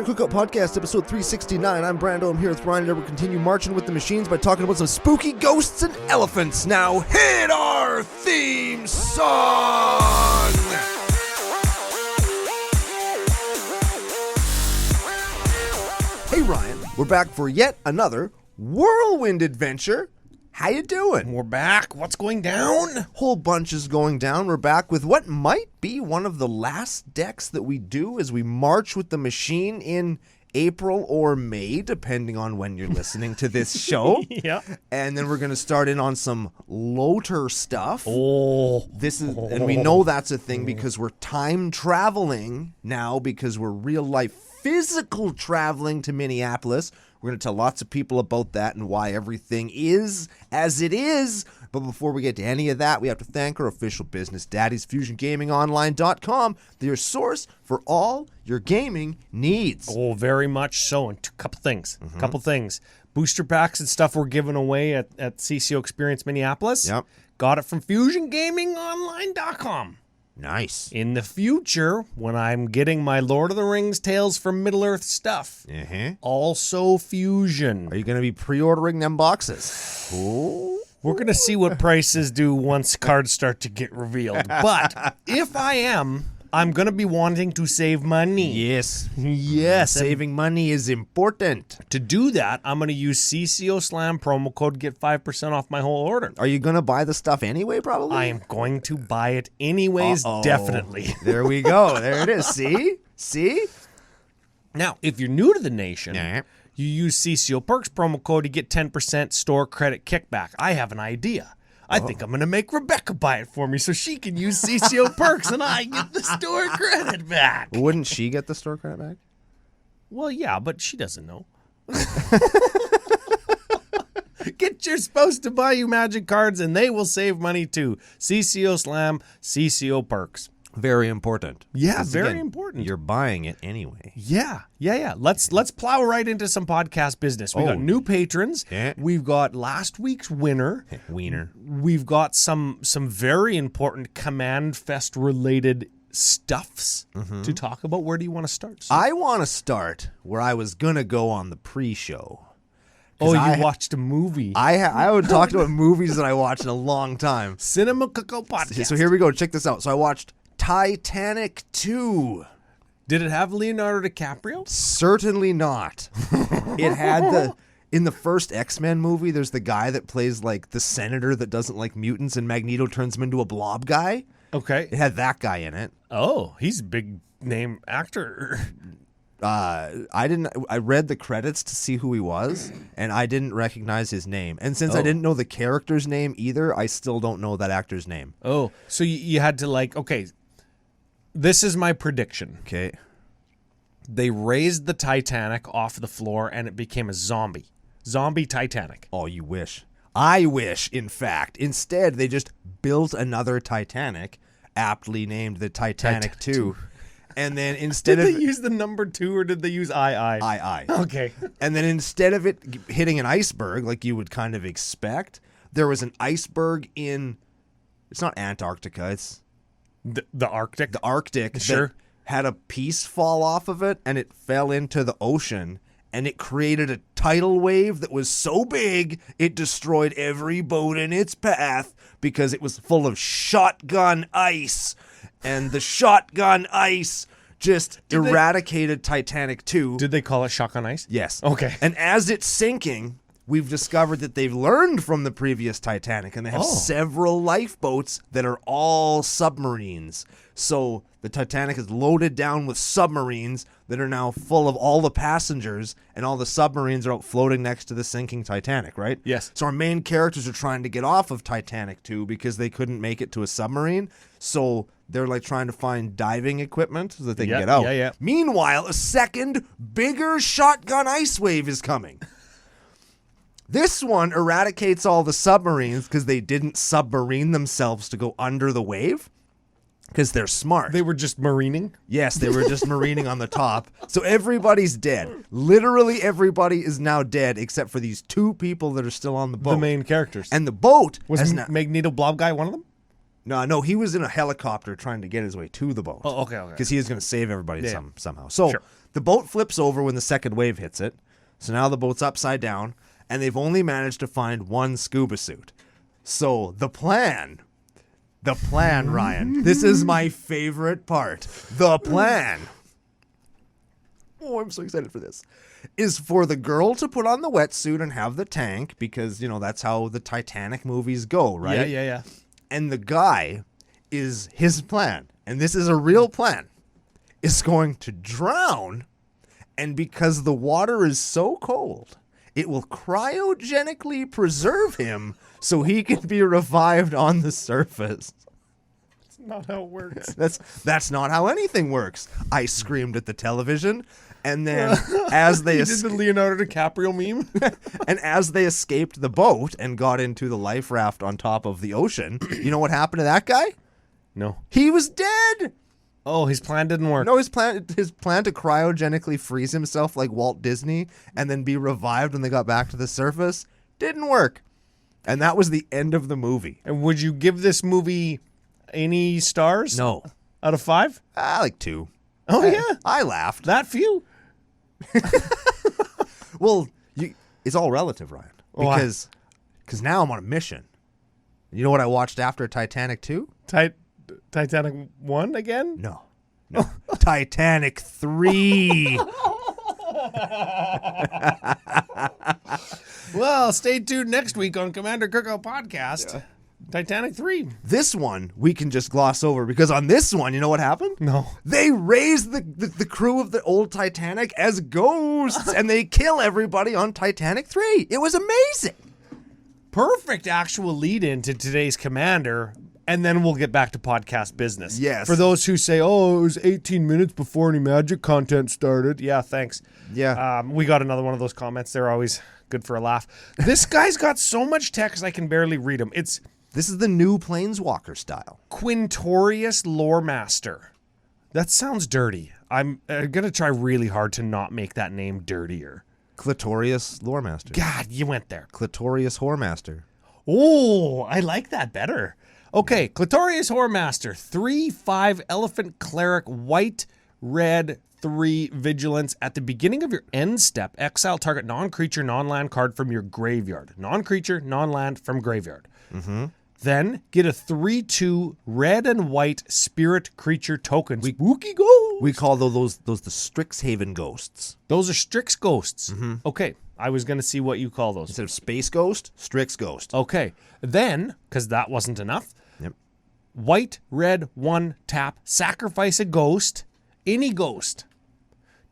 Insider Cookout Podcast, episode 369. I'm Brando. I'm here with Ryan, and we'll continue marching with the machines by talking about some spooky ghosts and elephants. Now hit our theme song! Hey Ryan, we're back for yet another whirlwind adventure. How you doing? We're back. What's going down? Whole bunch is going down. We're back with what might be one of the last decks that we do as we march with the machine in April or May, depending on when you're listening to this show. Yeah. And then we're going to start in on some Loter stuff. And we Oh. know that's a thing because we're time traveling now because we're real life physical traveling to Minneapolis. We're going to tell lots of people about that and why everything is as it is. But before we get to any of that, we have to thank our official business daddies, FusionGamingOnline.com. They're your source for all your gaming needs. Oh, very much so. And a couple things. Booster packs and stuff we're giving away at CCO Experience Minneapolis. Yep. Got it from FusionGamingOnline.com. Nice. In the future, when I'm getting my Lord of the Rings Tales from Middle-earth stuff, also Fusion. Are you going to be pre-ordering them boxes? Ooh. We're going to see what prices do once cards start to get revealed. But if I am, I'm going to be wanting to save money. Yes. Yes. Saving money is important. To do that, I'm going to use CCO Slam promo code, get 5% off my whole order. Are you going to buy the stuff anyway, probably? I am going to buy it anyways, definitely. There we go. There it is. See? Now, if you're new to the nation, Yeah. you use CCO Perks promo code to get 10% store credit kickback. I have an idea. I think I'm going to make Rebecca buy it for me so she can use CCO Perks and I get the store credit back. Wouldn't she get the store credit back? Well, yeah, but she doesn't know. Get your spouse to buy you magic cards and they will save money too. CCO Slam, CCO Perks. Very important. Yeah, 'Cause very again, important. You're buying it anyway. Yeah. Let's plow right into some podcast business. We got new patrons. Yeah. We've got last week's winner. Wiener. We've got some very important CommandFest related stuffs to talk about. Where do you want to start? I want to start where I was going to go on the pre-show. Oh, you watched a movie. I would talk about movies that I watched in a long time. Cinema Cookout Podcast. So here we go. Check this out. So I watched Titanic 2. Did it have Leonardo DiCaprio? Certainly not. It had in the first X-Men movie, there's the guy that plays like the senator that doesn't like mutants and Magneto turns him into a blob guy. Okay. It had that guy in it. Oh, he's a big name actor. I read the credits to see who he was, and I didn't recognize his name. And since I didn't know the character's name either, I still don't know that actor's name. Oh, so you had to okay, this is my prediction. Okay. They raised the Titanic off the floor and it became a zombie. Zombie Titanic. Oh, you wish. I wish, in fact. Instead, they just built another Titanic, aptly named the Titanic 2. And then instead Did they use the number 2 or did they use II? II. Okay. And then instead of it hitting an iceberg like you would kind of expect, there was an iceberg in, it's not Antarctica, it's The Arctic? the Arctic. Sure. That had a piece fall off of it and it fell into the ocean and it created a tidal wave that was so big it destroyed every boat in its path because it was full of shotgun ice. And the shotgun ice just eradicated Titanic 2. Did they call it Shotgun Ice? Yes. Okay. And as it's sinking, we've discovered that they've learned from the previous Titanic, and they have several lifeboats that are all submarines. So the Titanic is loaded down with submarines that are now full of all the passengers, and all the submarines are out floating next to the sinking Titanic, right? Yes. So our main characters are trying to get off of Titanic 2 because they couldn't make it to a submarine. So they're like trying to find diving equipment so that they can get out. Yeah. Meanwhile, a second, bigger shotgun ice wave is coming. This one eradicates all the submarines because they didn't submarine themselves to go under the wave because they're smart. They were just marining? Yes, they were just marining on the top. So everybody's dead. Literally everybody is now dead except for these 2 people that are still on the boat. The main characters. And the boat was has Magneto Blob Guy one of them? No, he was in a helicopter trying to get his way to the boat. Oh, okay. Because he is going to save everybody somehow. So Sure. the boat flips over when the second wave hits it. So now the boat's upside down, and they've only managed to find one scuba suit. So the plan, Ryan, this is my favorite part. The plan. Oh, I'm so excited for this. Is for the girl to put on the wetsuit and have the tank because, that's how the Titanic movies go, right? Yeah. And the guy his plan, and this is a real plan, is going to drown, and because the water is so cold, it will cryogenically preserve him so he can be revived on the surface. That's not how it works. That's not how anything works. I screamed at the television, and then as they You did the Leonardo DiCaprio meme? and as they escaped the boat and got into the life raft on top of the ocean, you know what happened to that guy? No. He was dead. Oh, his plan didn't work. No, his plan to cryogenically freeze himself like Walt Disney and then be revived when they got back to the surface didn't work. And that was the end of the movie. And would you give this movie any stars? No. Out of 5? Like 2. Oh, yeah. I laughed. That few? Well, it's all relative, Ryan. Why? Because now I'm on a mission. You know what I watched after Titanic 2? Titanic 1 again? No. Titanic 3. Well, stay tuned next week on Commander Cookout Podcast. Yeah. Titanic 3. This one we can just gloss over because on this one, you know what happened? No. They raised the crew of the old Titanic as ghosts and they kill everybody on Titanic 3. It was amazing. Perfect actual lead in to today's Commander, and then we'll get back to podcast business. Yes. For those who say, oh, it was 18 minutes before any magic content started. Yeah, thanks. Yeah. We got another one of those comments. They're always good for a laugh. This guy's got so much text I can barely read him. This is the new Planeswalker style. Quintorius Loremaster. That sounds dirty. I'm going to try really hard to not make that name dirtier. Clitorius Loremaster. God, you went there. Clitorius Whoremaster. Oh, I like that better. Okay, Clitorius Whoremaster, 3/5 Elephant Cleric, white, red, 3 Vigilance. At the beginning of your end step, exile target non-creature, non-land card from your graveyard. Non-creature, non-land from graveyard. Mm-hmm. Then get a 3/2 red and white spirit creature token. Spooky ghost. We call those the Strixhaven ghosts. Those are Strix ghosts. Mm-hmm. Okay, I was going to see what you call those. Instead of Space Ghost, Strix Ghost. Okay, then, because that wasn't enough, Yep. white, red, 1 tap, sacrifice a ghost, any ghost.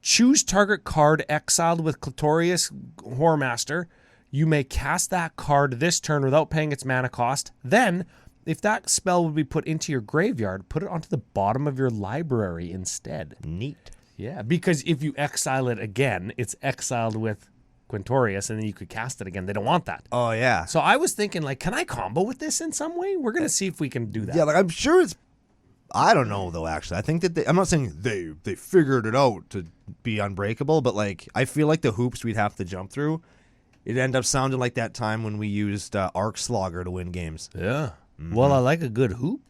Choose target card exiled with Clitorius Whoremaster. You may cast that card this turn without paying its mana cost. Then, if that spell would be put into your graveyard, put it onto the bottom of your library instead. Neat. Yeah, because if you exile it again, it's exiled with Quintorius, and then you could cast it again. They don't want that. Oh, yeah. So I was thinking, can I combo with this in some way? We're going to see if we can do that. Yeah, I'm sure it's... I don't know, though, actually. I think that I'm not saying they figured it out to be unbreakable, but, I feel like the hoops we'd have to jump through, it'd end up sounding like that time when we used Arc Slogger to win games. Yeah. Mm-hmm. Well, I like a good hoop.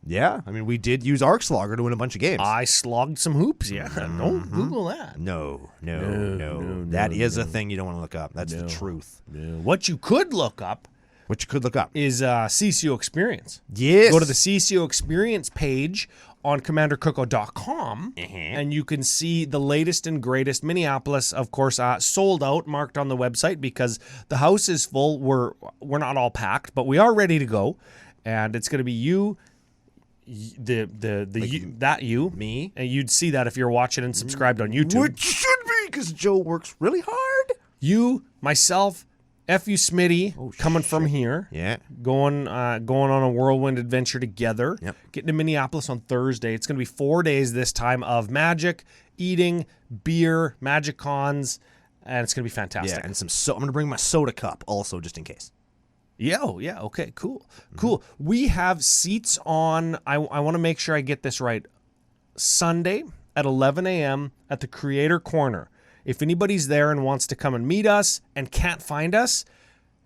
Yeah. I mean, we did use Arc Slogger to win a bunch of games. I slogged some hoops, yeah. Mm-hmm. Don't Google that. No. That is a thing you don't want to look up. That's the truth. No. What you could look up What you could look up is CCO Experience. Yes. Go to the CCO Experience page on CommanderCookouts.com, and you can see the latest and greatest. Minneapolis, of course, sold out, marked on the website because the house is full. We're not all packed, but we are ready to go, and it's going to be you, me, and you'd see that if you're watching and subscribed on YouTube. Which should be because Joe works really hard. You, myself, F.U. Smitty, coming from here. Yeah. Going on a whirlwind adventure together. Yep. Getting to Minneapolis on Thursday. It's going to be 4 days this time of magic, eating, beer, magic cons, and it's going to be fantastic. Yeah, and I'm going to bring my soda cup also just in case. Yeah, okay, cool. Cool. We have seats on, I want to make sure I get this right, Sunday at 11 a.m. at the Creator Corner. If anybody's there and wants to come and meet us and can't find us,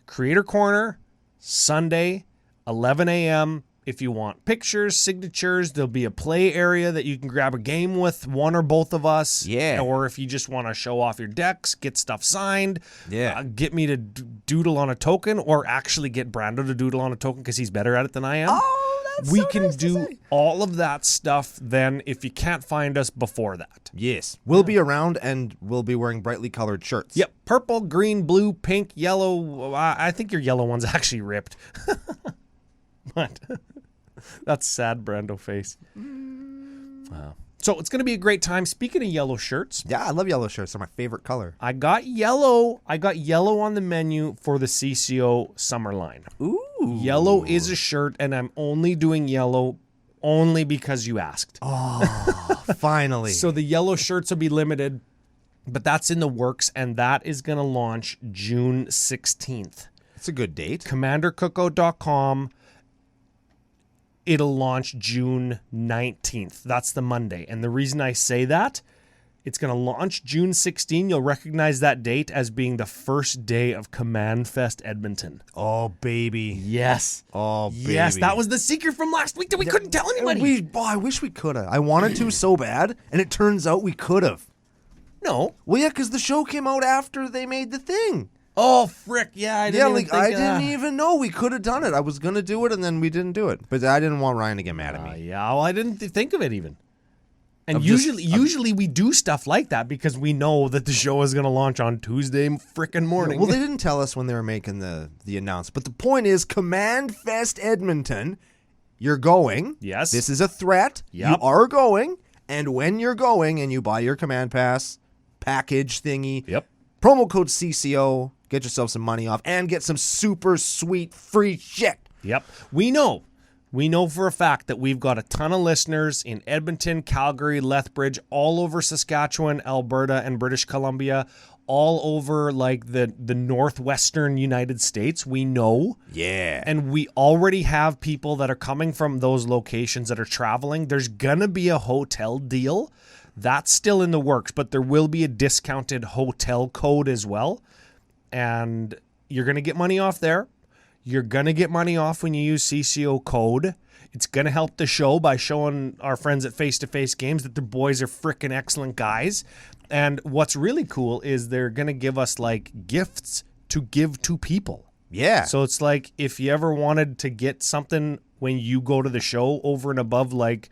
Creator Corner, Sunday, 11 a.m., If you want pictures, signatures, there'll be a play area that you can grab a game with one or both of us. Yeah. Or if you just want to show off your decks, get stuff signed. Yeah. Get me to doodle on a token, or actually get Brando to doodle on a token because he's better at it than I am. Oh, that's we so can nice to do say. all of that stuff then if you can't find us before that. Yes. We'll be around and we'll be wearing brightly colored shirts. Yep. Purple, green, blue, pink, yellow. I think your yellow one's actually ripped. But that's sad Brando face. Wow. So it's going to be a great time. Speaking of yellow shirts, Yeah, I love yellow shirts. They're my favorite color. I got yellow on the menu for the CCO summer line. Ooh. Yellow is a shirt, and I'm only doing yellow only because you asked. Oh, finally. So the yellow shirts will be limited, but that's in the works, and that is going to launch June 16th. It's a good date. CommanderCookout.com. It'll launch June 19th. That's the Monday. And the reason I say that, it's going to launch June 16. You'll recognize that date as being the first day of CommandFest Edmonton. Oh, baby. Yes. Oh, baby. Yes, that was the secret from last week that we couldn't tell anybody. I wish we could have. I wanted to so bad, and it turns out we could have. No. Well, yeah, because the show came out after they made the thing. Oh, frick. Yeah, I didn't even think I didn't even know we could have done it. I was going to do it, and then we didn't do it. But I didn't want Ryan to get mad at me. Yeah, well, I didn't think of it even. And I'm usually we do stuff like that because we know that the show is going to launch on Tuesday frickin' morning. Well, they didn't tell us when they were making the announcement. But the point is, CommandFest Edmonton, you're going. Yes. This is a threat. Yep. You are going. And when you're going and you buy your Command Pass package thingy, Yep. promo code CCO, get yourself some money off, and get some super sweet free shit. Yep. We know for a fact that we've got a ton of listeners in Edmonton, Calgary, Lethbridge, all over Saskatchewan, Alberta, and British Columbia, all over like the northwestern United States. We know. Yeah. And we already have people that are coming from those locations that are traveling. There's going to be a hotel deal. That's still in the works, but there will be a discounted hotel code as well. And you're going to get money off there. You're going to get money off when you use CCO code. It's going to help the show by showing our friends at Face to Face Games that the boys are freaking excellent guys. And what's really cool is they're going to give us like gifts to give to people. Yeah. So it's like if you ever wanted to get something when you go to the show over and above like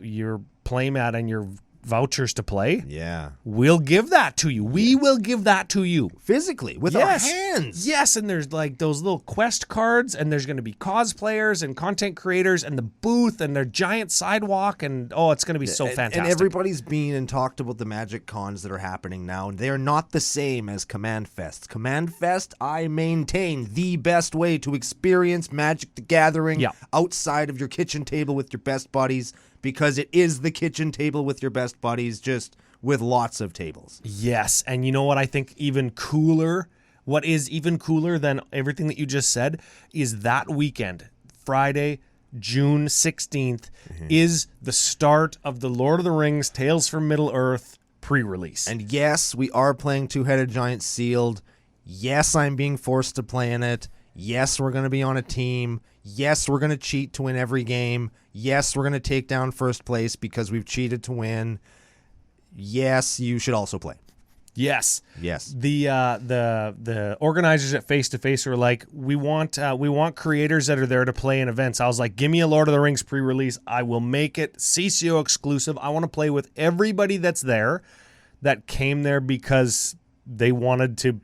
your playmat and your vouchers to play, yeah. we'll give that to you. We will give that to you. Physically, with our hands. Yes, and there's like those little quest cards, and there's going to be cosplayers and content creators and the booth and their giant sidewalk, and it's going to be so fantastic. And everybody's been and talked about the Magic Cons that are happening now, and they're not the same as CommandFest. CommandFest, I maintain, the best way to experience Magic the Gathering outside of your kitchen table with your best buddies, because it is the kitchen table with your best buddies, just with lots of tables. Yes, and you know what I think even cooler, what is even cooler than everything that you just said, is that weekend, Friday, June 16th, is the start of the Lord of the Rings Tales from Middle-earth pre-release. And yes, we are playing Two-Headed Giant Sealed. Yes, I'm being forced to play in it. Yes, we're going to be on a team. Yes, we're going to cheat to win every game. Yes, we're going to take down first place because we've cheated to win. Yes, you should also play. Yes. Yes. The organizers at Face to Face were like, we want creators that are there to play in events. I was like, give me a Lord of the Rings pre-release. I will make it CCO exclusive. I want to play with everybody that's there that came there because they wanted to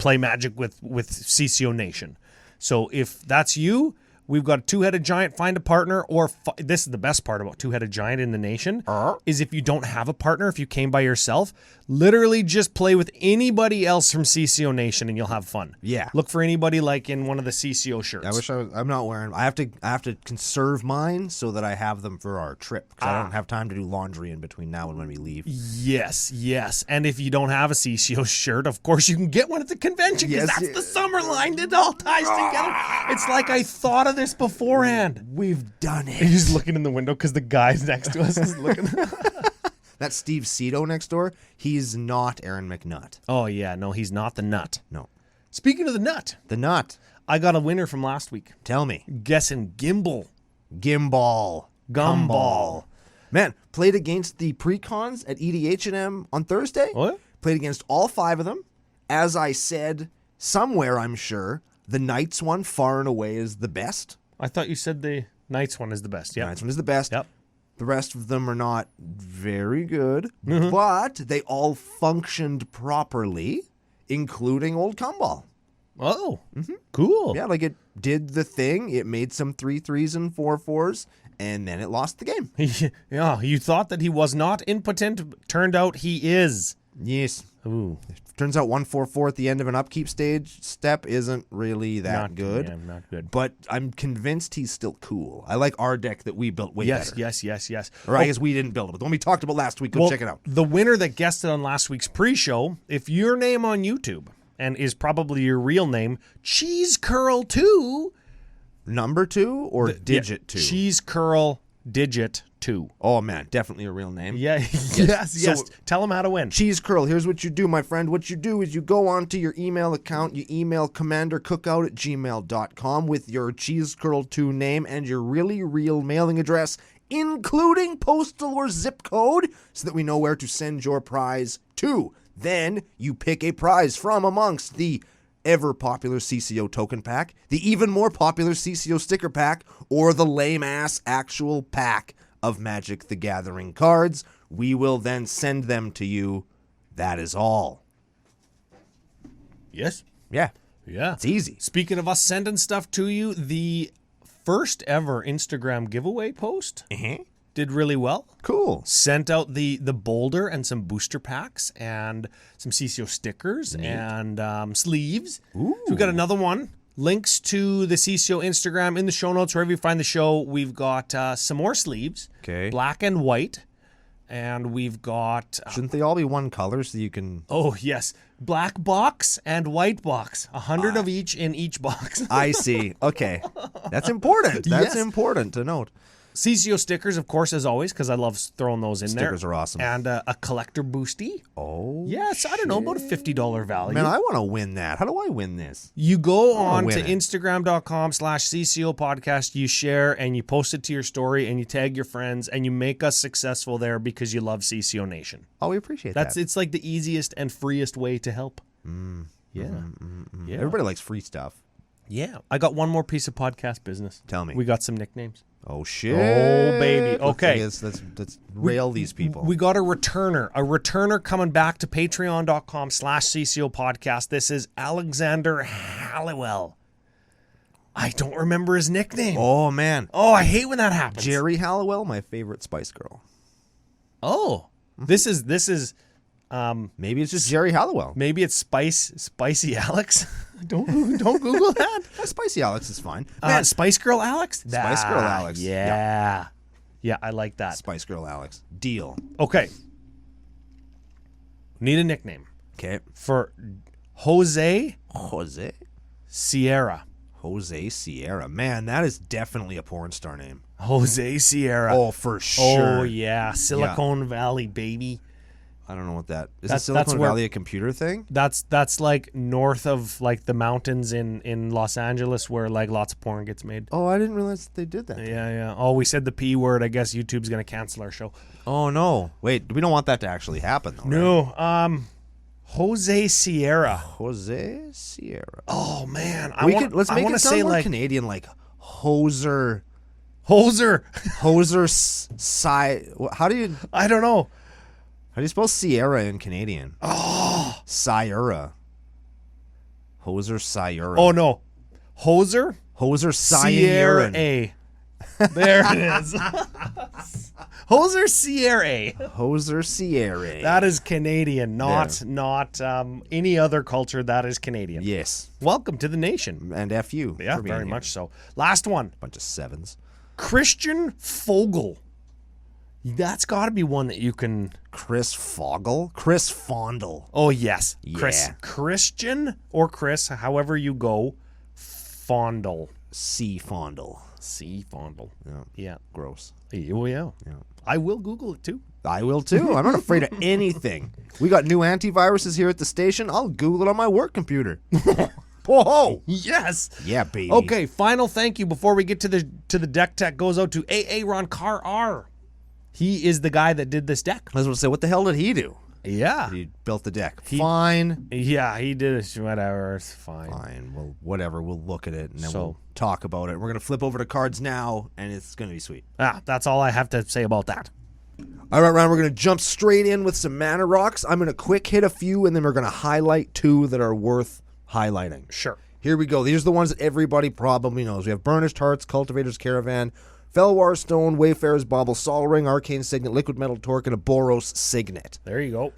play Magic with CCO Nation. So if that's you, we've got a Two-Headed Giant, find a partner, or this is the best part about Two-Headed Giant in the nation, is if you don't have a partner, if you came by yourself, literally just play with anybody else from CCO Nation and you'll have fun. Yeah. Look for anybody like in one of the CCO shirts. I wish I'm not wearing. I have to conserve mine so that I have them for our trip, because I don't have time to do laundry in between now and when we leave. Yes. And if you don't have a CCO shirt, of course you can get one at the convention, because that's the summer line. It all ties together. It's like I thought of this beforehand. We've done it. He's looking in the window because the guy's next to us is looking. That's Steve Cito next door. He's not Aaron McNutt. Oh, yeah. No, he's not the nut. No. Speaking of the nut. The nut. I got a winner from last week. Tell me. Guessing Gimbal. Gumball. Man, played against the pre-cons at EDH&M on Thursday. What? Played against all 5 of them. As I said, somewhere I'm sure, the Knights one far and away is the best. I thought you said the Knights one is the best. Yeah. Knights one is the best. Yep. The rest of them are not very good, but they all functioned properly, including Old Gumball. Oh, cool. Yeah, like it did the thing. It made some 3-3s and 4-4s, and then it lost the game. Yeah, you thought that he was not impotent. Turned out he is. Yes. Ooh. Turns out 1-4-4 at the end of an upkeep stage step isn't really that good. Yeah, not good. But I'm convinced he's still cool. I like our deck that we built way better. Yes. Or I guess we didn't build it, but the one we talked about last week, go check it out. The winner that guessed it on last week's pre-show, if your name on YouTube and is probably your real name, Cheese Curl 2. Number 2 or digit 2? Cheese Curl Digit 2. Oh, man, definitely a real name. Yeah, yes. So, tell him how to win. Cheese Curl, here's what you do, my friend. What you do is you go onto your email account, you email commandercookout@gmail.com with your Cheese Curl 2 name and your really real mailing address, including postal or zip code, so that we know where to send your prize to. Then you pick a prize from amongst the ever-popular CCO token pack, the even more popular CCO sticker pack, or the lame-ass actual pack of Magic the Gathering cards. We will then send them to you. That is all. Yes. Yeah. Yeah. It's easy. Speaking of us sending stuff to you, the first ever Instagram giveaway post did really well. Cool. Sent out the boulder and some booster packs and some CCO stickers and sleeves. Ooh. So we got another one. Links to the CCO Instagram in the show notes, wherever you find the show. We've got some more sleeves. Okay. Black and white. And we've got... Shouldn't they all be one color so you can... Oh, yes. Black box and white box. 100 of each in each box. I see. Okay. That's important. That's Yes. important to note. CCO stickers, of course, as always, because I love throwing those in there. Stickers are awesome. And a collector boosty. Oh, Yes, I don't know, about a $50 value. man, I want to win that. How do I win this? You go on win to it. Instagram.com/CCO Podcast, you share and you post it to your story and you tag your friends and you make us successful there because you love CCO Nation. Oh, we appreciate that. It's like the easiest and freest way to help. Yeah. Yeah. Everybody likes free stuff. Yeah. I got one more piece of podcast business. Tell me. We got some nicknames. Oh, shit. Oh, baby. Okay. Let's rail these people. We got a returner coming back to patreon.com/CCO Podcast. This is Alexander Halliwell. I don't remember his nickname. Oh, man. Oh, I hate when that happens. Jerry Halliwell, my favorite Spice Girl. Oh, this is Maybe it's just Jerry Halliwell. maybe it's Spicy Alex. don't Google that. Spicy Alex is fine. Man, Spice Girl Alex. Spice Girl Alex. Yeah. Yeah, I like that. Spice Girl Alex. Deal. Okay. Need a nickname Okay. for Jose Jose Sierra. Man, that is definitely a porn star name. Jose Sierra. Oh, for sure. Oh, yeah. Silicon Valley, baby. I don't know what that is. That's Silicon where- Valley a computer thing? That's like north of like the mountains in Los Angeles where like lots of porn gets made. Oh, I didn't realize that they did that. Yeah. Oh, we said the P word. I guess YouTube's going to cancel our show. Oh, no. Wait, we don't want that to actually happen, though. Right? No. Jose Sierra. Jose Sierra. Oh, man. Let's make it sound say more like Canadian, like Hoser. Hoser. How do you I don't know. spell Sierra in Canadian? Oh. Sierra. Hoser Sierra. Oh, no. Hoser Hoser Sierra Sierra. A. There it is. Hoser Sierra. Hoser Sierra. That is Canadian, not any other culture. That is Canadian. Yes. Welcome to the nation. And F you. Yeah, for being very here. much so. Last one. Bunch of sevens. Christian Fogel. That's got to be one that you can... Chris Fogel? Chris Fondle. Oh, yes. Yeah. Christian or Chris, however you go, Fondle. C. Fondle. C. Fondle. Yeah. Yeah. Gross. Oh, yeah. I will Google it, too. I will too. I'm not afraid of anything. We got new antiviruses here at the station. I'll Google it on my work computer. Whoa! Yes. Yeah, baby. Okay, final thank you before we get to the deck tech goes out to Aaron Carr R. He is the guy that did this deck. I was going to say, what the hell did he do? Yeah. He built the deck. Fine. Yeah, he did it. Whatever. It's fine. Fine. Well, whatever. We'll look at it and then So- we'll talk about it. We're going to flip over to cards now, and it's going to be sweet. That's all I have to say about that. All right, Ryan, we're going to jump straight in with some mana rocks. I'm going to quick hit a few, and then we're going to highlight 2 that are worth highlighting. Sure. Here we go. These are the ones that everybody probably knows. We have Burnished Hearts, Cultivator's Caravan, Felwar Stone, Wayfarer's Bauble, Sol Ring, Arcane Signet, Liquid Metal Torque, and a Boros Signet. There you go.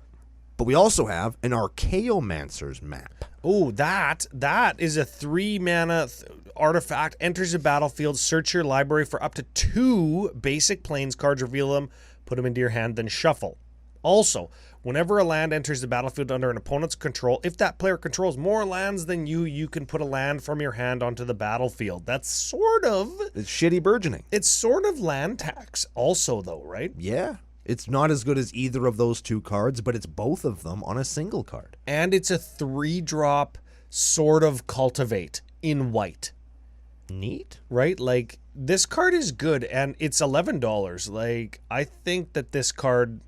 But we also have an Archaeomancer's map. Oh, that is a 3-mana artifact. Enters the battlefield. Search your library for up to 2 basic plains cards. Reveal them. Put them into your hand. Then shuffle. Also, whenever a land enters the battlefield under an opponent's control, if that player controls more lands than you can put a land from your hand onto the battlefield. That's sort of... It's shitty burgeoning. It's sort of land tax also, though, right? Yeah. It's not as good as either of those 2 cards, but it's both of them on a single card. And it's a 3-drop sort of cultivate in white. Neat. Right? Like, this card is good, and it's $11. Like, I think that this card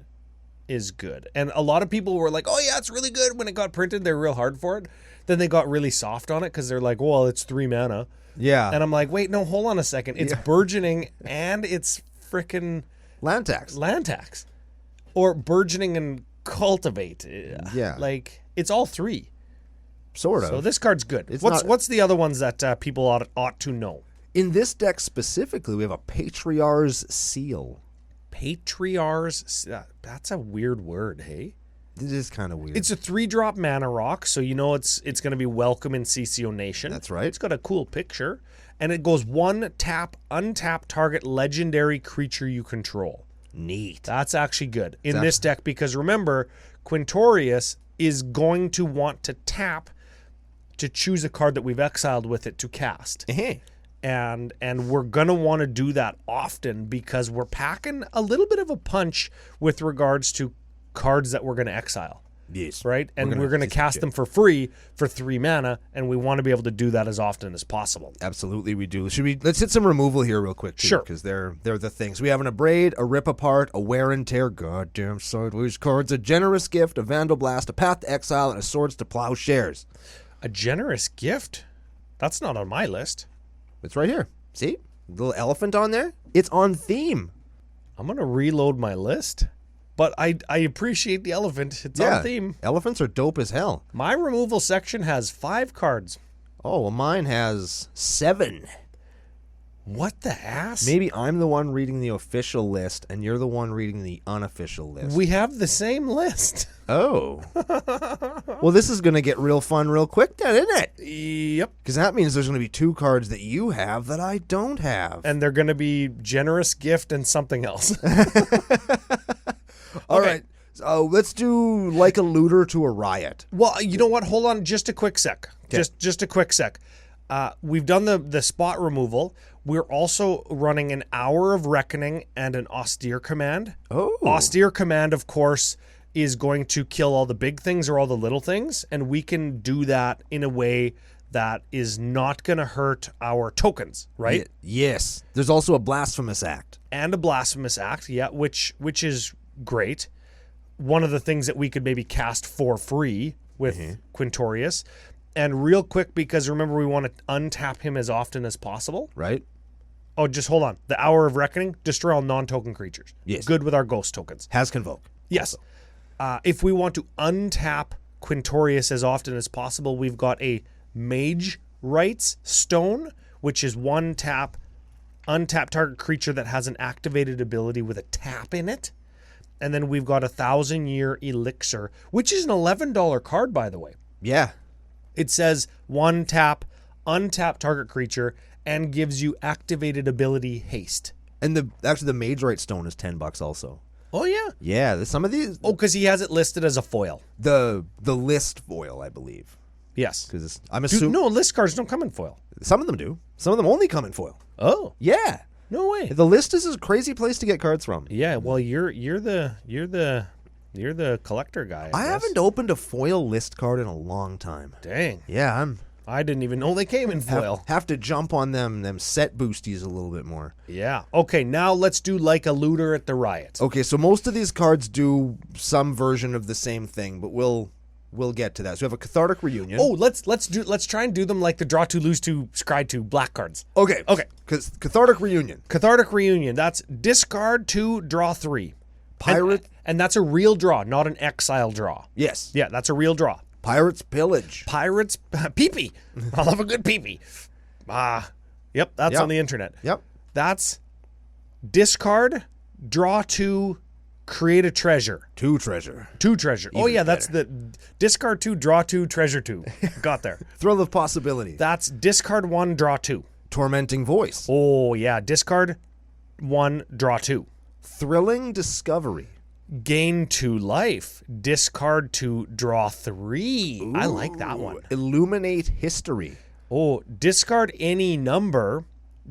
is good. And a lot of people were like, oh, yeah, it's really good. When it got printed, they're real hard for it. Then they got really soft on it because they're like, well, it's 3 mana. Yeah. And I'm like, wait, no, hold on a second. It's burgeoning, and it's frickin' Land tax. Or burgeoning and cultivate. Yeah. Like, it's all 3. Sort of. So this card's good. It's What's the other ones that people ought to know? In this deck specifically, we have a Patriarch's Seal. Patriarch's... that's a weird word, hey? It is kind of weird. It's a 3-drop mana rock, so you know it's going to be welcome in CCO Nation. That's right. It's got a cool picture. And it goes 1 tap, untap target legendary creature you control. Neat. That's actually good in this deck because remember, Quintorius is going to want to tap to choose a card that we've exiled with it to cast. Hey. And we're going to want to do that often because we're packing a little bit of a punch with regards to cards that we're going to exile. Yes. Right? And we're going to cast them for free for 3 mana, and we want to be able to do that as often as possible. Absolutely, we do. Let's hit some removal here real quick, too, Sure. because they're the things. We have an Abrade, a Rip Apart, a Wear and Tear, goddamn sideways cards, a Generous Gift, a Vandal Blast, a Path to Exile, and a Swords to Plowshares. A Generous Gift? That's not on my list. It's right here. See? Little elephant on there? It's on theme. I'm going to reload my list. But I appreciate the elephant. It's on theme. Elephants are dope as hell. My removal section has 5 cards. Oh, well, mine has 7. What the ass? Maybe I'm the one reading the official list, and you're the one reading the unofficial list. We have the same list. Oh. Well, this is going to get real fun real quick then, isn't it? Yep. Because that means there's going to be 2 cards that you have that I don't have. And they're going to be Generous Gift and something else. All right. So let's do Like a Looter to a Riot. Well, you know what? Hold on just a quick sec. Okay. Just a quick sec. We've done the spot removal. We're also running an Hour of Reckoning and an Austere Command. Oh. Austere Command, of course, is going to kill all the big things or all the little things, and we can do that in a way that is not going to hurt our tokens, right? Yes. There's also a Blasphemous Act. And a Blasphemous Act, yeah, which is great. One of the things that we could maybe cast for free with Quintorius. And real quick, because remember we want to untap him as often as possible. Right. Oh, just hold on. The Hour of Reckoning, destroy all non-token creatures. Yes. Good with our ghost tokens. Has Convoke. Yes. If we want to untap Quintorius as often as possible, we've got a Mage Rights Stone, which is 1 tap, untap target creature that has an activated ability with a tap in it. And then we've got a 1,000-Year Elixir, which is an $11 card, by the way. Yeah. It says 1 tap, untap target creature, and gives you activated ability haste. And the Mage Right Stone is $10 also. Oh, yeah. Yeah, some of these... Oh, because he has it listed as a foil. The list foil, I believe. Yes. Because I'm assuming... No, list cards don't come in foil. Some of them do. Some of them only come in foil. Oh. Yeah. No way. The list is a crazy place to get cards from. Yeah, well, you're the collector guy. I haven't opened a foil list card in a long time. Dang. Yeah, I didn't even know they came in foil. Have to jump on them set boosties a little bit more. Yeah. Okay, now let's do like a looter at the riot. Okay, so most of these cards do some version of the same thing, but we'll get to that. So we have a Cathartic Reunion. Oh, let's try and do them like the draw 2, lose 2, scry 2 black cards. Okay. Cathartic Reunion. Cathartic Reunion. That's discard 2, draw 3. Pirate. And that's a real draw, not an exile draw. Yes. Yeah, that's a real draw. Pirates Pillage. Pirates peepee. I love a good peepee. Yep, that's on the internet. Yep. That's discard, draw 2, create a treasure. 2 treasure. 2 treasure. Even better. That's the discard 2, draw 2, treasure 2. Got there. Thrill of Possibility. That's discard 1, draw 2. Tormenting Voice. Oh, yeah. Discard 1, draw 2. Thrilling Discovery. Gain 2 life. Discard 2, draw 3. Ooh. I like that one. Illuminate History. Oh, discard any number,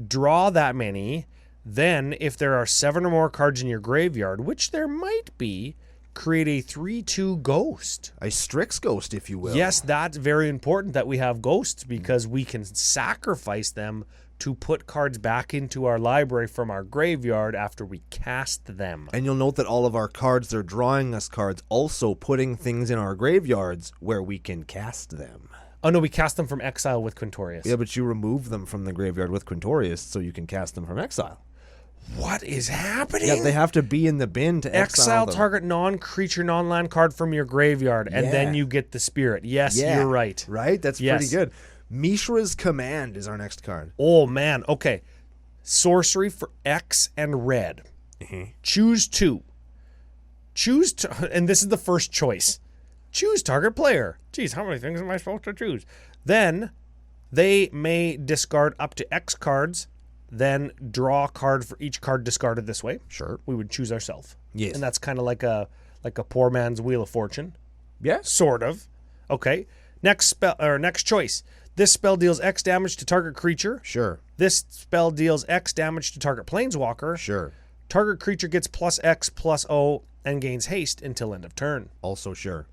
draw that many. Then, if there are 7 or more cards in your graveyard, which there might be, create a 3/2 ghost. A Strix Ghost, if you will. Yes, that's very important that we have ghosts because we can sacrifice them to put cards back into our library from our graveyard after we cast them. And you'll note that all of our cards, they're drawing us cards, also putting things in our graveyards where we can cast them. Oh, no, we cast them from exile with Quintorius. Yeah, but you remove them from the graveyard with Quintorius so you can cast them from exile. What is happening? Yeah, they have to be in the bin to exile them. Target non-creature, non-land card from your graveyard, and then you get the spirit. Yes, you're right. Right? That's pretty good. Mishra's Command is our next card. Oh, man. Okay. Sorcery for X and red. Choose 2. And this is the first choice. Choose target player. Geez, how many things am I supposed to choose? Then they may discard up to X cards, then draw a card for each card discarded this way. Sure. We would choose ourselves. Yes. And that's kind of like a poor man's Wheel of Fortune. Yeah. Sort of. Okay. Next choice. This spell deals X damage to target creature. Sure. This spell deals X damage to target planeswalker. Sure. Target creature gets +X/+O and gains haste until end of turn. Also sure.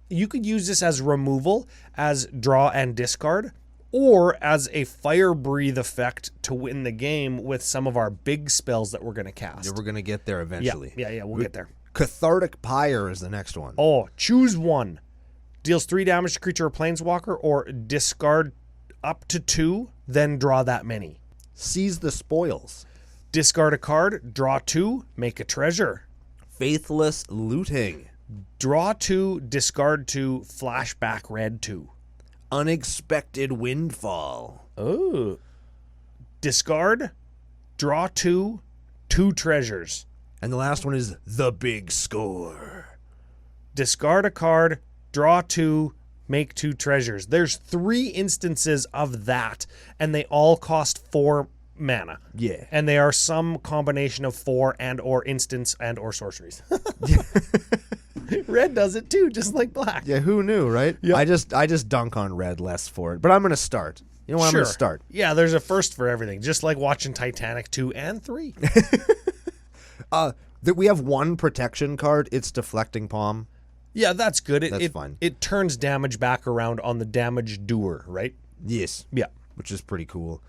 You could use this as removal, as draw and discard, or as a fire breathe effect to win the game with some of our big spells that we're going to cast. Yeah, we're going to get there eventually. Yeah, we'll get there. Cathartic Pyre is the next one. Oh, choose 1. Deals 3 damage to creature or planeswalker, or discard up to 2, then draw that many. Seize the Spoils. Discard a card, draw 2, make a treasure. Faithless Looting. Draw 2, discard 2, flashback red 2. Unexpected Windfall. Oh. Discard, draw 2, 2 treasures. And the last one is The Big Score. Discard a card, draw 2, make 2 treasures. There's 3 instances of that, and they all cost 4 mana. Yeah. And they are some combination of 4 and or instants and or sorceries. Red does it too, just like black. Yeah, who knew, right? Yep. I just dunk on red less for it. But I'm going to start. You know what? I'm going to start. Yeah, there's a first for everything, just like watching Titanic 2 and 3. That we have 1 protection card. It's Deflecting Palm. Yeah, that's good. That's fine. It turns damage back around on the damage doer, right? Yes. Yeah. Which is pretty cool.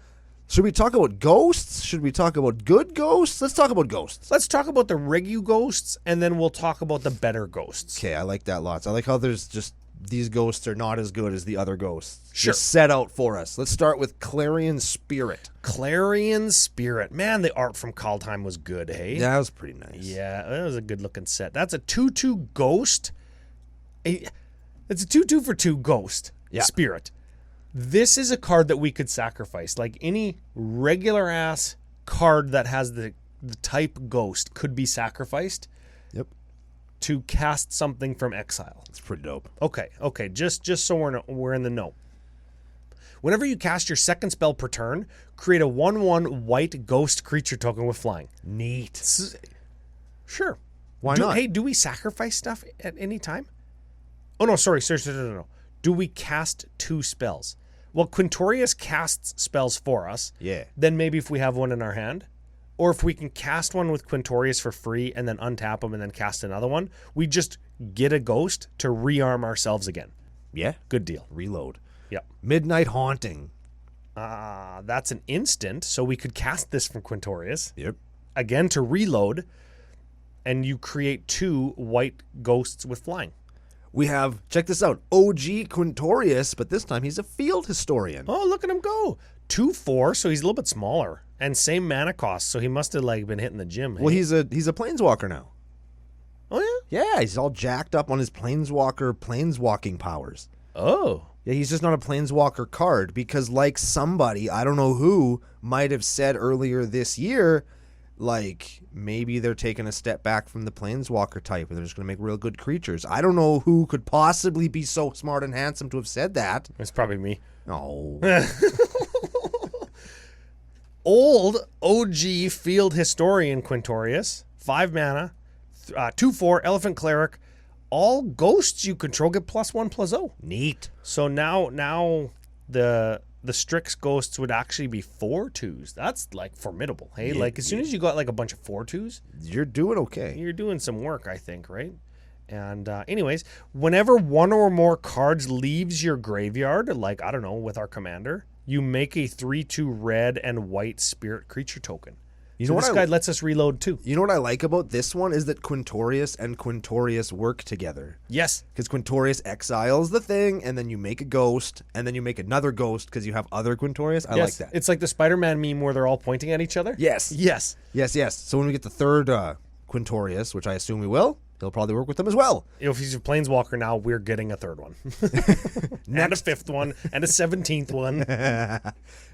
Should we talk about ghosts? Should we talk about good ghosts? Let's talk about ghosts. Let's talk about the regu ghosts, and then we'll talk about the better ghosts. Okay, I like that lots. I like how there's just these ghosts are not as good as the other ghosts. Sure. Just set out for us. Let's start with Clarion Spirit. Clarion Spirit. Man, the art from Kaldheim was good, hey? Yeah, that was pretty nice. Yeah, that was a good-looking set. That's a 2/2 ghost. It's a 2/2 for 2 ghost. Yeah. Spirit. This is a card that we could sacrifice. Like any regular-ass card that has the type ghost could be sacrificed. Yep. To cast something from exile. It's pretty dope. Okay. Just so we're in the know. Whenever you cast your second spell per turn, create a 1/1 white ghost creature token with flying. Neat. Sure. Why not? Hey, do we sacrifice stuff at any time? Oh, no, sorry. No. Do we cast 2 spells? Well, Quintorius casts spells for us. Yeah. Then maybe if we have one in our hand, or if we can cast one with Quintorius for free and then untap them and then cast another one, we just get a ghost to rearm ourselves again. Yeah. Good deal. Reload. Yep. Midnight Haunting. That's an instant, so we could cast this from Quintorius. Yep. Again to reload, and you create 2 white ghosts with flying. We have, check this out, OG Quintorius, but this time he's a field historian. Oh, look at him go. 2/4, so he's a little bit smaller. And same mana cost, so he must have like been hitting the gym. Well, he's a planeswalker now. Oh, yeah? Yeah, he's all jacked up on his planeswalking powers. Oh. Yeah, he's just not a planeswalker card because like somebody, I don't know who, might have said earlier this year, like maybe they're taking a step back from the planeswalker type and they're just going to make real good creatures. I don't know who could possibly be so smart and handsome to have said that. It's probably me. Oh. Old OG field historian Quintorius, 5 mana, 2/4 elephant cleric. All ghosts you control get +1/+0. Neat. So now the Strix ghosts would actually be 4/2s. That's like formidable. Hey, like as soon as you got like a bunch of 4/2s, you're doing okay. You're doing some work, I think, right? And anyways, whenever one or more cards leaves your graveyard, like I don't know, with our commander, you make a 3/2 red and white spirit creature token. You so know this what guy lets us reload too. You know what I like about this one is that Quintorius and Quintorius work together. Yes. Because Quintorius exiles the thing, and then you make a ghost, and then you make another ghost because you have other Quintorius. I like that. It's like the Spider-Man meme where they're all pointing at each other. Yes. Yes. Yes. So when we get the third Quintorius, which I assume we will, he'll probably work with them as well. If he's a planeswalker now, we're getting a 3rd one. And a 5th one, and a 17th one.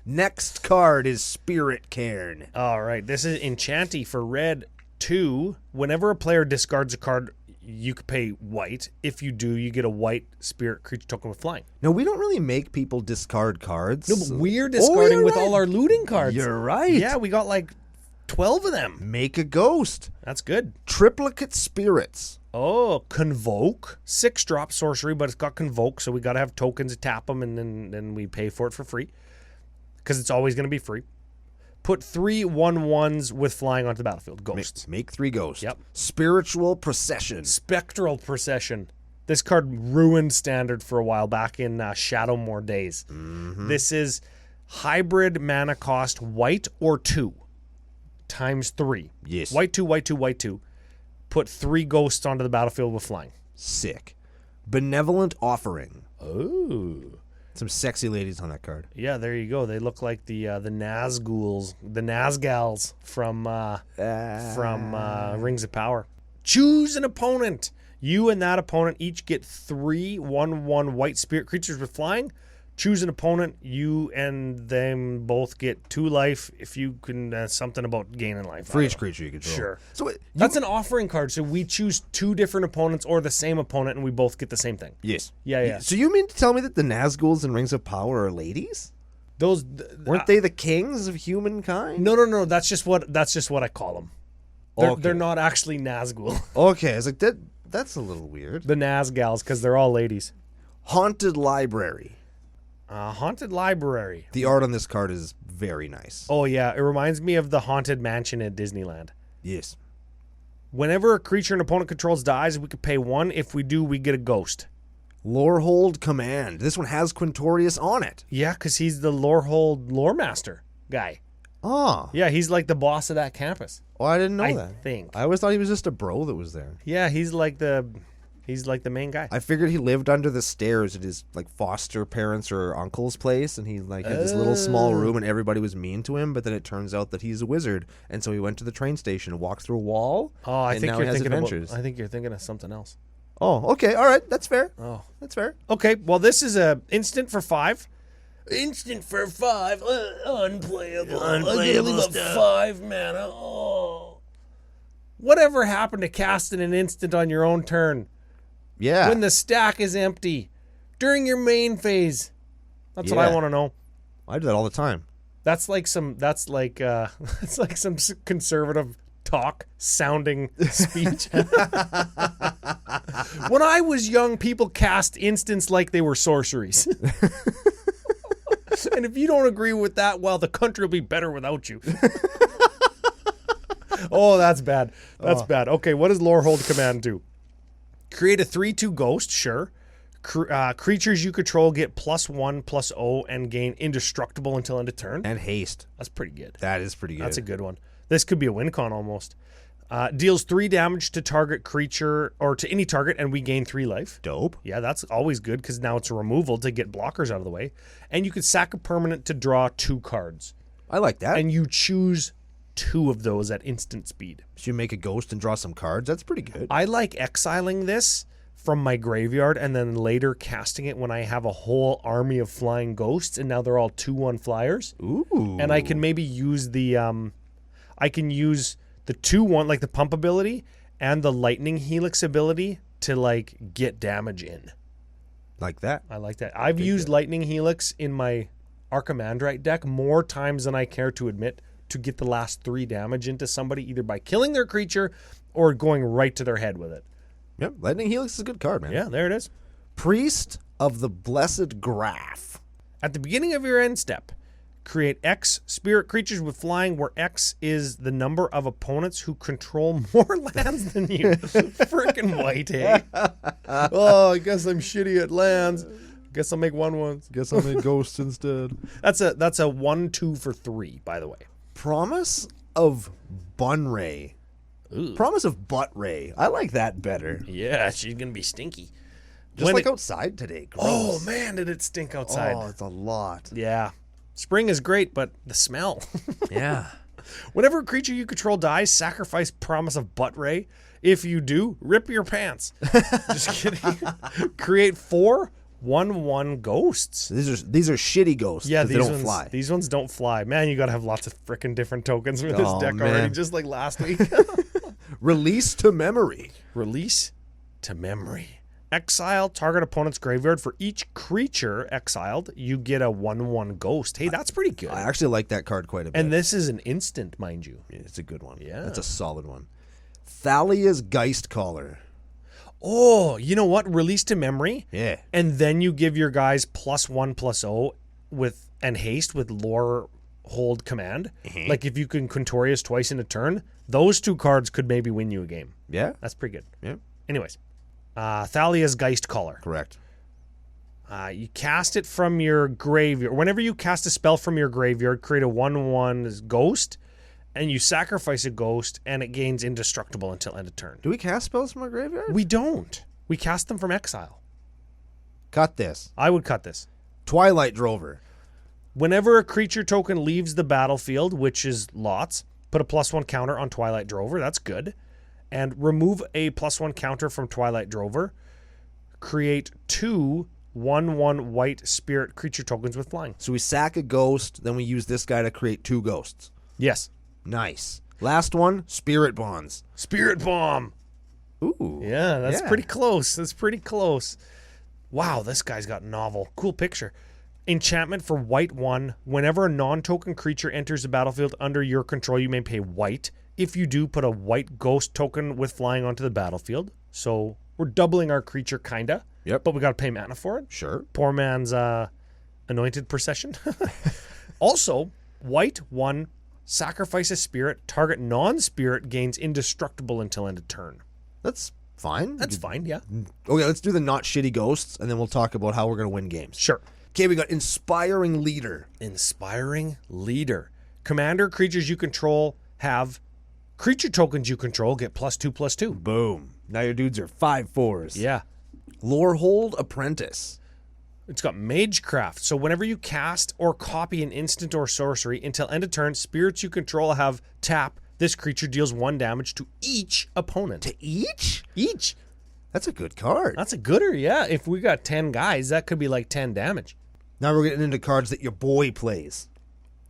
Next card is Spirit Cairn. All right, this is Enchanty for red 2. Whenever a player discards a card, you could pay white. If you do, you get a white spirit creature token with flying. No, we don't really make people discard cards. No, but we're discarding with all our looting cards. You're right. Yeah, we got like 12 of them. Make a ghost. That's good. Triplicate Spirits. Oh, Convoke. 6-drop sorcery, but it's got Convoke, so we got to have tokens to tap them, and then we pay for it for free. Because it's always going to be free. Put 3 1/1s with flying onto the battlefield. Ghosts. Make 3 ghosts. Yep. Spiritual Procession. Spectral Procession. This card ruined Standard for a while back in Shadowmoor days. Mm-hmm. This is hybrid mana cost white or 2 times 3. Yes. White 2, white 2, white 2. Put 3 ghosts onto the battlefield with flying. Sick. Benevolent Offering. Oh. Some sexy ladies on that card. Yeah, there you go. They look like the Nazguls, the Nazgals from Rings of Power. Choose an opponent. You and that opponent each get 3 1/1 white spirit creatures with flying. Choose an opponent. You and them both get 2 life. If you can, something about gaining life. For each creature you control. Sure. So that's an offering card. So we choose 2 different opponents or the same opponent, and we both get the same thing. Yes. Yeah. So you mean to tell me that the Nazguls in Rings of Power are ladies? Those weren't they the kings of humankind? No. That's just what I call them. They're not actually Nazgul. Okay, I was like that's a little weird. The Nazgals, because they're all ladies. Haunted Library. Haunted Library. The art on this card is very nice. Oh, yeah. It reminds me of the Haunted Mansion at Disneyland. Yes. Whenever a creature an opponent controls dies, we could pay 1. If we do, we get a ghost. Lorehold Command. This one has Quintorius on it. Yeah, because he's the Loremaster guy. Oh. Yeah, he's like the boss of that campus. Oh, I didn't know that. I think. I always thought he was just a bro that was there. Yeah, he's like the main guy. I figured he lived under the stairs at his like foster parents or uncle's place, and he like had this little small room, and everybody was mean to him. But then it turns out that he's a wizard, and so he went to the train station and walked through a wall. Oh, I think you're thinking adventures. I think you're thinking of something else. Oh, okay, all right, that's fair. Oh, that's fair. Okay, well, this is a instant for 5. Instant for 5, unplayable. Unplayable stuff. 5 mana. Oh, whatever happened to casting an instant on your own turn? Yeah. When the stack is empty during your main phase. That's what I want to know. I do that all the time. That's like some conservative talk sounding speech. When I was young, people cast instants like they were sorceries. And if you don't agree with that, well, the country will be better without you. Oh, that's bad. That's bad. Okay, what does Lorehold Command do? Create a 3/2 ghost, sure. Creatures you control get +1/+0 and gain indestructible until end of turn. And haste. That's pretty good. That is pretty good. That's a good one. This could be a win con almost. Deals 3 damage to target creature or to any target, and we gain 3 life. Dope. Yeah, that's always good because now it's a removal to get blockers out of the way. And you can sack a permanent to draw 2 cards. I like that. And you choose 2 of those at instant speed. So you make a ghost and draw some cards. That's pretty good. I like exiling this from my graveyard and then later casting it when I have a whole army of flying ghosts and now they're all 2/1 flyers. Ooh. And I can maybe use the I can use the 2/1 like the pump ability and the lightning helix ability to like get damage in. Like that. I like that. I've used lightning helix in my Archimandrite deck more times than I care to admit to get the last 3 damage into somebody either by killing their creature or going right to their head with it. Yep. Lightning Helix is a good card, man. Yeah, there it is. Priest of the Blessed Graph. At the beginning of your end step, create X spirit creatures with flying where X is the number of opponents who control more lands than you. Freaking white, hey? Oh, I guess I'm shitty at lands. Guess I'll make 1/1s. Guess I'll make ghosts instead. That's a 1/2 for 3, by the way. Promise of Bunray. Ooh. Promise of Butt Ray. I like that better. Yeah, she's gonna be stinky. Just like outside today. Gross. Oh man, did it stink outside? Oh, it's a lot. Yeah. Spring is great, but the smell. Yeah. Whenever a creature you control dies, sacrifice Promise of Butt Ray. If you do, rip your pants. Just kidding. Create 4 1/1 ghosts. These are shitty ghosts. Yeah, they these don't ones, fly. These ones don't fly. Man, you gotta have lots of freaking different tokens with this deck man. already, just like last week. Release to memory. Release to memory. Exile target opponent's graveyard. For each creature exiled, you get a 1/1 ghost. Hey, that's pretty good. I actually like that card quite a bit. And this is an instant, mind you. Yeah, it's a good one. Yeah. That's a solid one. Thalia's Geist Caller. Oh, you know what? Release to memory. Yeah. And then you give your guys +1/+0 with and haste with lore hold command. Mm-hmm. Like if you can Quintorius twice in a turn, those 2 cards could maybe win you a game. Yeah. That's pretty good. Yeah. Anyways, Thalia's Geist Caller. Correct. You cast it from your graveyard. Whenever you cast a spell from your graveyard, create a 1/1 ghost, and you sacrifice a ghost, and it gains indestructible until end of turn. Do we cast spells from our graveyard? We don't. We cast them from exile. Cut this. I would cut this. Twilight Drover. Whenever a creature token leaves the battlefield, which is lots, put a +1 counter on Twilight Drover. That's good. And remove a +1 counter from Twilight Drover. Create 2 1/1 white spirit creature tokens with flying. So we sack a ghost, then we use this guy to create 2 ghosts. Yes. Nice. Last one, Spirit Bonds. Spirit Bomb. Ooh. Yeah, that's Yeah. pretty close. That's pretty close. Wow, this guy's got novel. Cool picture. Enchantment for white 1. Whenever a non-token creature enters the battlefield under your control, you may pay white. If you do, put a white ghost token with flying onto the battlefield. So we're doubling our creature, kinda. Yep. But we got to pay mana for it. Sure. Poor man's anointed procession. Also, white 1, sacrifice a spirit. Target non-spirit gains indestructible until end of turn. That's fine. That's fine, yeah. Okay, let's do the not shitty ghosts, and then we'll talk about how we're going to win games. Sure. Okay, we got Inspiring Leader. Inspiring Leader. Commander creatures you control have creature tokens you control get +2/+2. Boom. Now your dudes are 5/4s. Yeah. Lorehold Apprentice. It's got Magecraft. So whenever you cast or copy an instant or sorcery until end of turn, spirits you control have tap. This creature deals 1 damage to each opponent. To each? Each. That's a good card. That's a gooder, yeah. If we got 10 guys, that could be like 10 damage. Now we're getting into cards that your boy plays.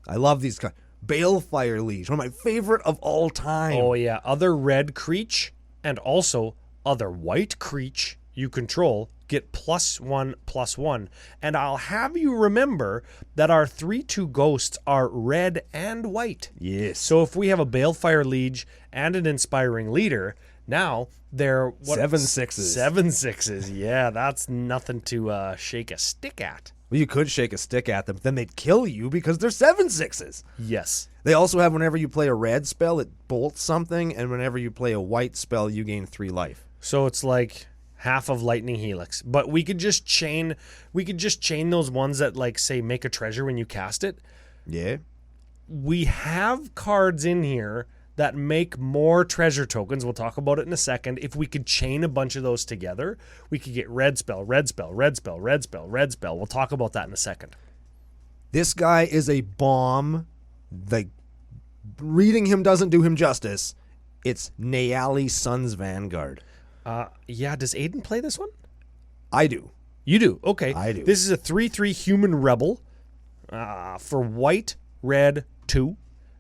I love these cards. Balefire Liege, one of my favorite of all time. Oh, yeah. Other red creature and also other white creature you control get +1/+1. And I'll have you remember that our 3/2 ghosts are red and white. Yes. So if we have a Balefire Liege and an Inspiring Leader, now they're 7/6s. 7/6s. Yeah, that's nothing to shake a stick at. Well, you could shake a stick at them, but then they'd kill you because they're 7/6s. Yes. They also have whenever you play a red spell, it bolts something, and whenever you play a white spell, you gain 3 life. So it's like half of Lightning Helix. But we could just chain those ones that, like, say, make a treasure when you cast it. Yeah. We have cards in here that make more treasure tokens. We'll talk about it in a second. If we could chain a bunch of those together, we could get red spell, red spell, red spell, red spell, red spell. We'll talk about that in a second. This guy is a bomb. Like, reading him doesn't do him justice. It's Nayali Sun's Vanguard. Yeah, does Aiden play this one? I do. You do? Okay. I do. This is a 3/3 human rebel for white, red, 2.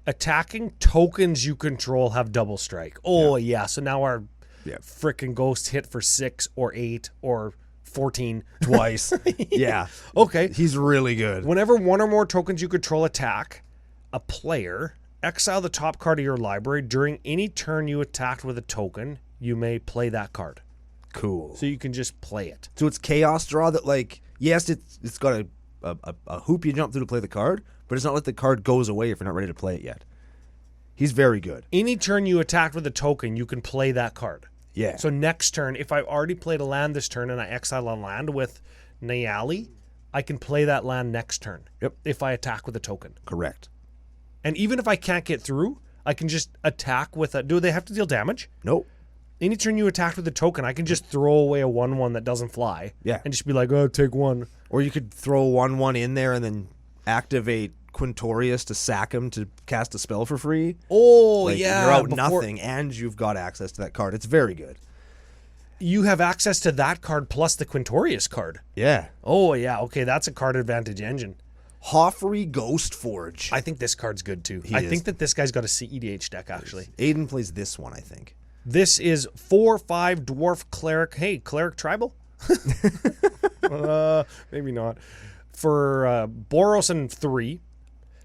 Attacking tokens you control have double strike. Oh, yeah. So now our frickin' ghost hit for 6 or 8 or 14. Twice. Yeah. Okay. He's really good. Whenever one or more tokens you control attack a player, exile the top card of your library. During any turn you attacked with a token, you may play that card. Cool. So you can just play it. So it's chaos draw that, like, yes, it's got a hoop you jump through to play the card, but it's not like the card goes away if you're not ready to play it yet. He's very good. Any turn you attacked with a token, you can play that card. Yeah. So next turn, if I already played a land this turn and I exile a land with Nayali, I can play that land next turn. Yep. If I attack with a token. Correct. And even if I can't get through, I can just attack with a... Do they have to deal damage? Nope. Any turn you attack with a token, I can just throw away a 1/1 that doesn't fly. Yeah. And just be like, oh, take 1. Or you could throw 1/1 in there and then activate Quintorius to sack him to cast a spell for free. Oh, Like, yeah. You're out nothing, and you've got access to that card. It's very good. You have access to that card plus the Quintorius card. Yeah. Oh, yeah. Okay, that's a card advantage engine. Hoffrey Ghost Forge. I think this card's good, too. He I is. think that this guy's got a EDH deck, actually. Aiden plays this one, I think. This is 4/5 dwarf cleric. Hey, cleric tribal? Maybe not. For Boros and 3.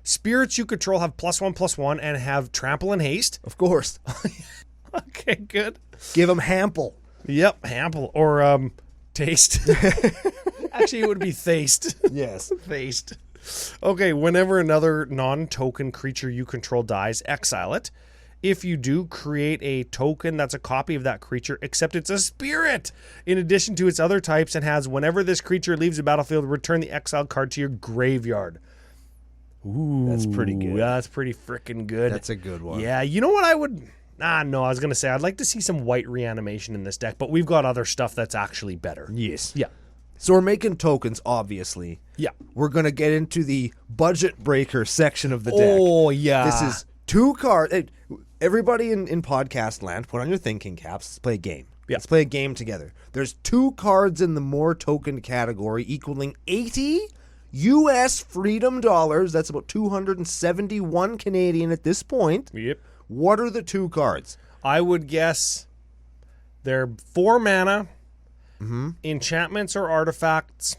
Spirits you control have +1/+1 and have trample and haste. Of course. Okay, good. Give him Hample. Yep, Hample. Or taste. Actually, it would be thaste. Yes. Thaste. Okay, whenever another non-token creature you control dies, exile it. If you do, create a token that's a copy of that creature, except it's a spirit, in addition to its other types, and has, whenever this creature leaves the battlefield, return the exiled card to your graveyard. Ooh. That's pretty good. That's pretty freaking good. That's a good one. Yeah, you know what I would... no, I was going to say, I'd like to see some white reanimation in this deck, but we've got other stuff that's actually better. Yes. Yeah. So we're making tokens, obviously. Yeah. We're going to get into the budget breaker section of the deck. Oh, yeah. This is 2 cards. Hey, everybody in podcast land, put on your thinking caps. Let's play a game. Yeah. Let's play a game together. There's 2 cards in the more token category equaling 80 US freedom dollars. That's about 271 Canadian at this point. Yep. What are the 2 cards? I would guess they're 4 mana, enchantments or artifacts.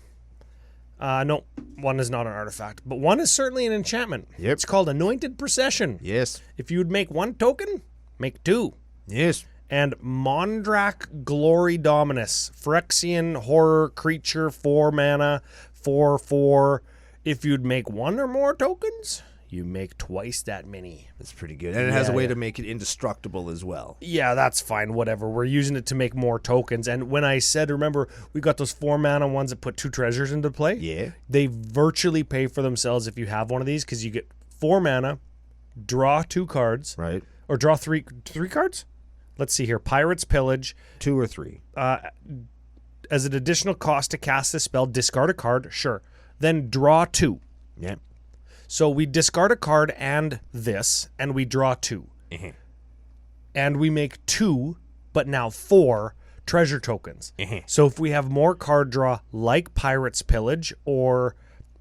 No, one is not an artifact, but one is certainly an enchantment. Yep. It's called Anointed Procession. Yes. If you would make 1 token, make 2. Yes. And Mondrak Glory Dominus, Phyrexian horror creature, 4 mana, 4/4. If you'd make 1 or more tokens, you make twice that many. That's pretty good. And it has a way to make it indestructible as well. Yeah, that's fine. Whatever. We're using it to make more tokens. And when I said, remember, we got those 4 mana ones that put 2 treasures into play? Yeah. They virtually pay for themselves if you have one of these, because you get 4 mana, draw 2 cards. Right. Or draw 3 cards? Let's see here. Pirate's Pillage. 2 or 3. As an additional cost to cast this spell, discard a card. Sure. Then draw 2. Yeah. So we discard a card and this, and we draw 2. Mm-hmm. And we make 2, but now 4 treasure tokens. Mm-hmm. So if we have more card draw, like Pirate's Pillage or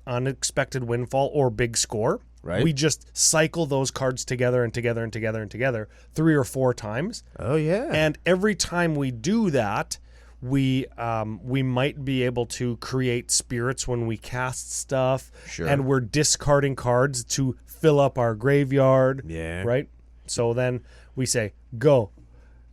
Unexpected Windfall or Big Score, right, we just cycle those cards together and together and together and together 3 or 4 times. Oh, yeah. And every time we do that, we might be able to create spirits when we cast stuff. Sure. And we're discarding cards to fill up our graveyard. Yeah. Right? So then we say, go.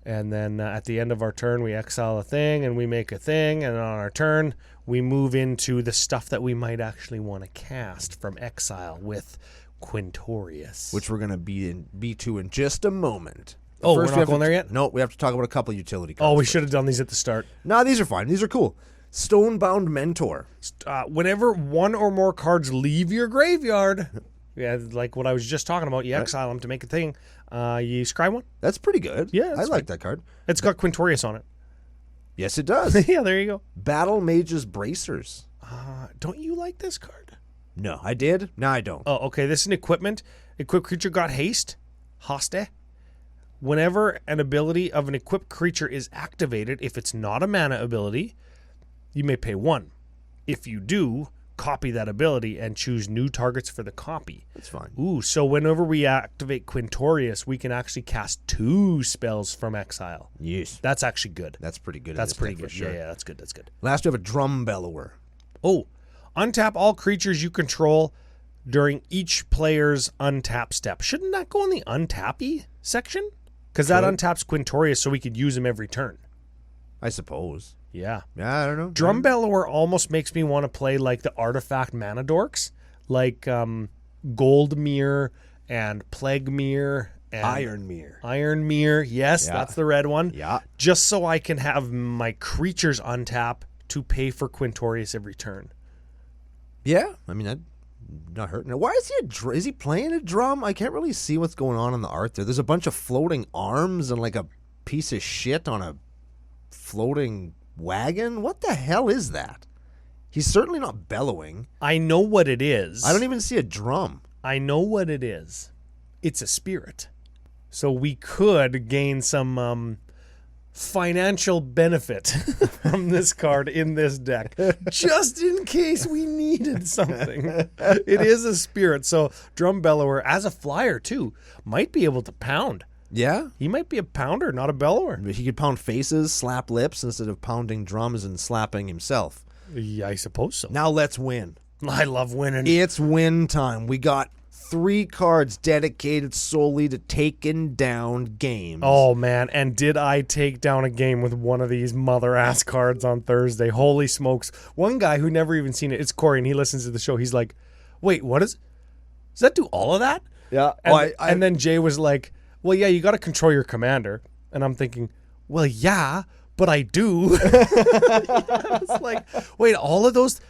And then at the end of our turn, we exile a thing and we make a thing. And on our turn, we move into the stuff that we might actually want to cast from exile with Quintorius. Which we're going to be to in just a moment. Oh, First, we're we not have going to- there yet? No, we have to talk about a couple utility cards. Oh, we first. should have done these at the start. No, these are fine. These are cool. Stonebound Mentor. Whenever one or more cards leave your graveyard, yeah, like what I was just talking about, you exile them to make a thing. You scry one. That's pretty good. Yeah, I that's like that card. It's got Quintorius on it. Yes, it does. Yeah, there you go. Battle Mage's Bracers. Don't you like this card? No, I did. No, I don't. Oh, okay. This is an equipment. Equipped creature got haste. Haste. Whenever an ability of an equipped creature is activated, if it's not a mana ability, you may pay 1. If you do, copy that ability and choose new targets for the copy. That's fine. Ooh, so whenever we activate Quintorius, we can actually cast 2 spells from exile. Yes. That's actually good. That's pretty good. in That's this pretty deck good. For sure. Yeah, that's good. That's good. Last, we have a Drum Bellower. Oh, untap all creatures you control during each player's untap step. Shouldn't that go in the untappy section? Because that untaps Quintorius so we could use him every turn. I suppose. Yeah. Yeah, I don't know. Drum Bellower almost makes me want to play like the artifact mana dorks, like Goldmere and Plaguemere and Ironmere. Ironmere. Yes, Yeah. that's the red one. Yeah. Just so I can have my creatures untap to pay for Quintorius every turn. Yeah, I mean, I'm not hurting. Why is he is he playing a drum? I can't really see what's going on in the art there. There's a bunch of floating arms and like a piece of shit on a floating wagon. What the hell is that? He's certainly not bellowing. I know what it is. I don't even see a drum. I know what it is. It's a spirit. So we could gain some financial benefit from this card in this deck, just in case we needed something. It is a spirit. So Drum Bellower, as a flyer too, might be able to pound. Yeah? He might be a pounder, not a bellower. He could pound faces, slap lips, instead of pounding drums and slapping himself. Yeah, I suppose so. Now let's win. I love winning. It's win time. We got 3 cards dedicated solely to taking down games. Oh, man. And did I take down a game with one of these mother-ass cards on Thursday? Holy smokes. One guy who never even seen it, it's Corey, and he listens to the show. He's like, wait, does that do all of that? Yeah. And, and then Jay was like, well, yeah, you got to control your commander. And I'm thinking, well, yeah, but I do. It's like, wait, all of those?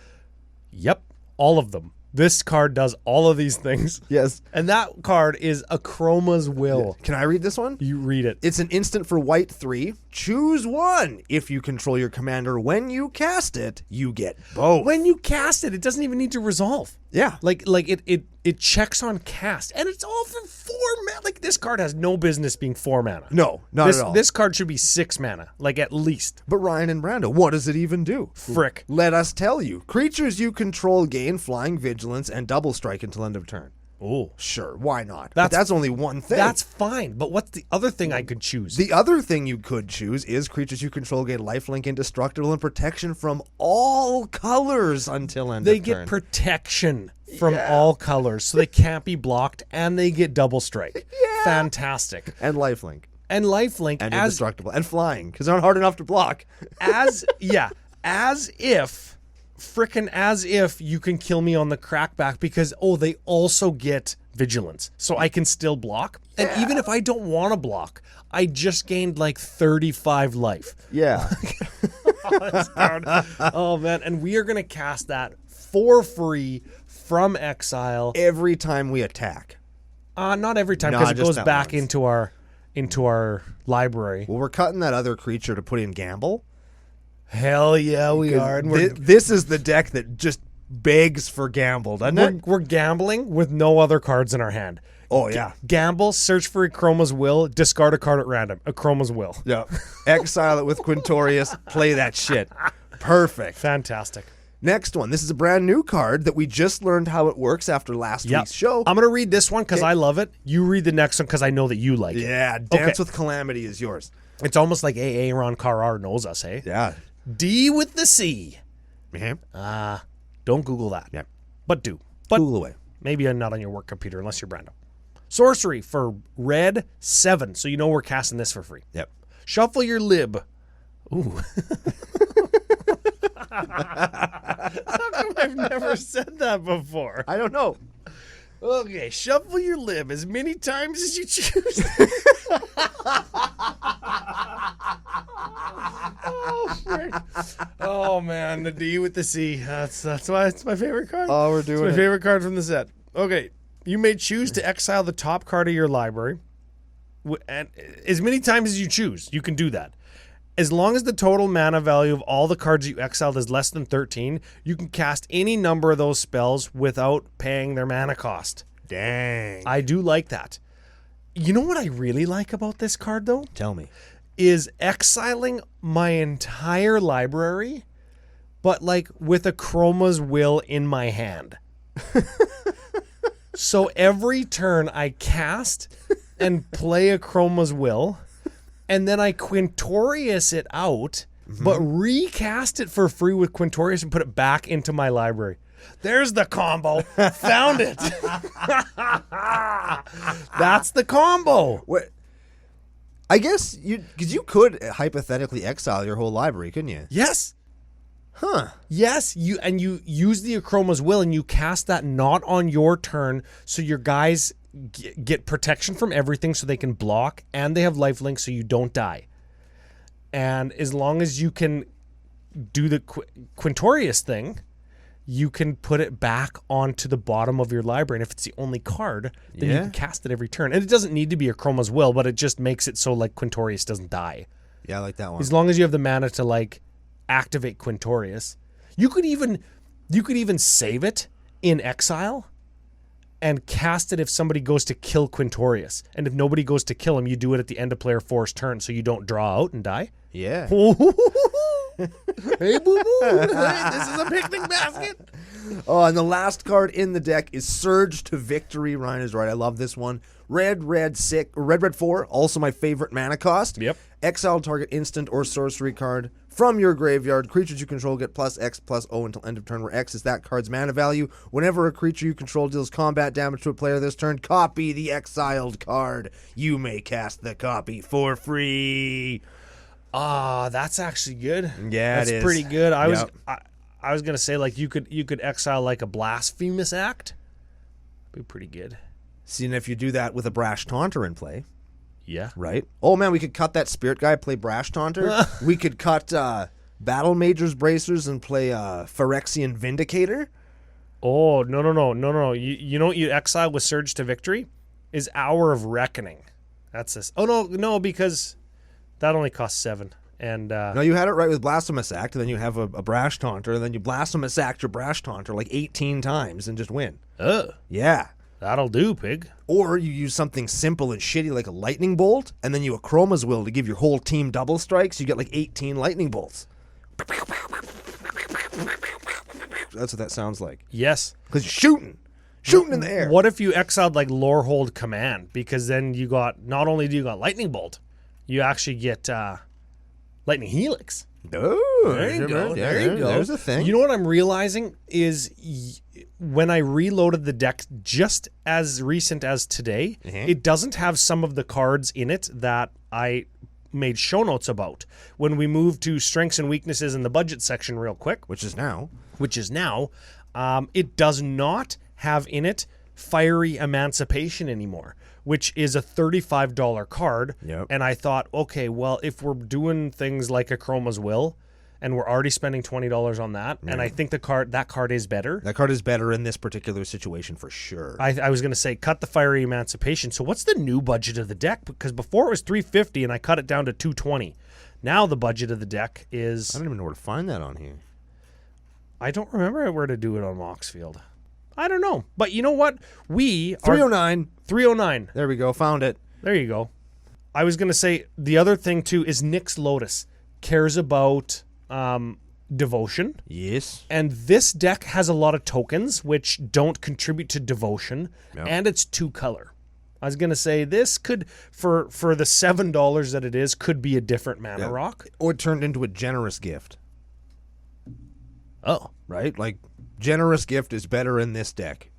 Yep, all of them. This card does all of these things. Yes. And that card is a Chroma's Will. Can I read this one? You read it. It's an instant for white 3. Choose one. If you control your commander when you cast it, you get both. When you cast it, it doesn't even need to resolve. Yeah. Like it checks on cast, and it's all for 4 mana. Like, this card has no business being 4 mana. No, not at all. This card should be 6 mana, like at least. But Ryan and Brando, what does it even do? Frick. Let us tell you. Creatures you control gain flying, vigilance, and double strike until end of turn. Oh, Sure, why not? But that's only one thing. that's fine. But what's the other thing I could choose? The other thing you could choose is creatures you control gain lifelink, indestructible, and protection from all colors until end They of get turn. protection from all colors, so they can't be blocked, and they get double strike. Yeah. Fantastic. And lifelink. And lifelink And as indestructible. And flying, because they're not hard enough to block. as if you can kill me on the crackback, because they also get vigilance, so I can still block. And even if I don't want to block, I just gained like 35 life. Yeah. That's hard. Oh man, and we are gonna cast that for free from exile. Every time we attack. Not every time, No, because it just goes that back once. into our library. Well, we're cutting that other creature to put in gamble. Hell yeah, we are. And This is the deck that just begs for gamble, doesn't it? we're gambling with no other cards in our hand. Oh, yeah. Gamble, search for a Chroma's Will, discard a card at random. A Chroma's Will. Yeah. Exile it with Quintorius. Play that shit. Perfect. Fantastic. Next one. This is a brand new card that we just learned how it works after last week's show. I'm going to read this one because I love it. You read the next one because I know that you like it. Yeah. Dance with Calamity is yours. It's almost like Aaron Carrar knows us, eh? Yeah. D with the C. Yeah. Don't Google that. Yeah. But do. But Cool away. maybe not on your work computer unless you're Brando. Sorcery for red 7. So you know we're casting this for free. Yep. Shuffle your lib. Ooh. How come I've never said that before? I don't know. Okay, shuffle your lib as many times as you choose. Oh, frick. Oh, man, the D with the C. That's why it's my favorite card. Oh, we're It's doing my it. favorite card from the set. Okay, you may choose to exile the top card of your library, and as many times as you choose. You can do that. As long as the total mana value of all the cards you exiled is less than 13, you can cast any number of those spells without paying their mana cost. Dang. I do like that. You know what I really like about this card, though? Tell me. Is exiling my entire library, but like with a Chroma's Will in my hand. So every turn I cast and play a Chroma's Will, and then I Quintorius it out, but recast it for free with Quintorius and put it back into my library. There's the combo. Found it. That's the combo. What? I guess because you could hypothetically exile your whole library, couldn't you? Yes. Huh. Yes, you use the Achroma's Will and you cast that not on your turn, so your guys get protection from everything, so they can block, and they have lifelink, so you don't die. And as long as you can do the Quintorius thing, you can put it back onto the bottom of your library, and if it's the only card, then you can cast it every turn. And it doesn't need to be a Chroma's Will, but it just makes it so like Quintorius doesn't die. Yeah, I like that one. As long as you have the mana to like activate Quintorius. You could even save it in exile and cast it if somebody goes to kill Quintorius. And if nobody goes to kill him, you do it at the end of player 4's turn, so you don't draw out and die. Yeah. Hey, boo-boo. Hey, this is a picnic basket. Oh, and the last card in the deck is Surge to Victory. Ryan is right. I love this one. Red 4, also my favorite mana cost. Yep. Exile target instant or sorcery card from your graveyard. Creatures you control get +X/+O until end of turn, where X is that card's mana value. Whenever a creature you control deals combat damage to a player this turn, copy the exiled card. You may cast the copy for free. Ah, that's actually good. Yeah, that's it is. pretty good. I Yep. was gonna say like you could exile like a Blasphemous Act. Be pretty good. See, and if you do that with a Brash Taunter in play, Yeah. right? Oh man, we could cut that Spirit Guy, play Brash Taunter. We could cut Battle Mager's Bracers and play Phyrexian Vindicator. Oh, no. You know what you exile with Surge to Victory? Is Hour of Reckoning. That's this. Oh, no, because that only costs 7. And No, you had it right with Blasphemous Act, and then you have a Brash Taunter, and then you Blasphemous Act your Brash Taunter like 18 times and just win. Yeah. That'll do, pig. Or you use something simple and shitty like a Lightning Bolt, and then you Achroma's Will to give your whole team double strikes. You get like 18 Lightning Bolts. That's what that sounds like. Yes. Because you're shooting in the air. What if you exiled like Lorehold Command? Because then you got, not only do you got Lightning Bolt, you actually get Lightning Helix. Oh, There you go. There you go. There's a thing. You know what I'm realizing is when I reloaded the deck just as recent as today, it doesn't have some of the cards in it that I made show notes about. When we move to strengths and weaknesses in the budget section real quick, Which is now. it does not have in it Fiery Emancipation anymore, which is a $35 card. Yep. And I thought, okay, well, if we're doing things like a Chroma's Will, and we're already spending $20 on that, and I think that card is better. That card is better in this particular situation for sure. I was going to say cut the Fiery Emancipation. So what's the new budget of the deck? Because before it was $350 and I cut it down to $220. Now the budget of the deck is, I don't even know where to find that on here. I don't remember where to do it on Moxfield. I don't know. But you know what? We are 309. 309. There we go. Found it. There you go. I was going to say the other thing too is Nyx Lotus cares about devotion. Yes. And this deck has a lot of tokens which don't contribute to devotion, and it's 2 color. I was going to say this could, for the $7 that it is, could be a different mana rock. Or it turned into a generous gift. Oh. Right? Like, generous gift is better in this deck.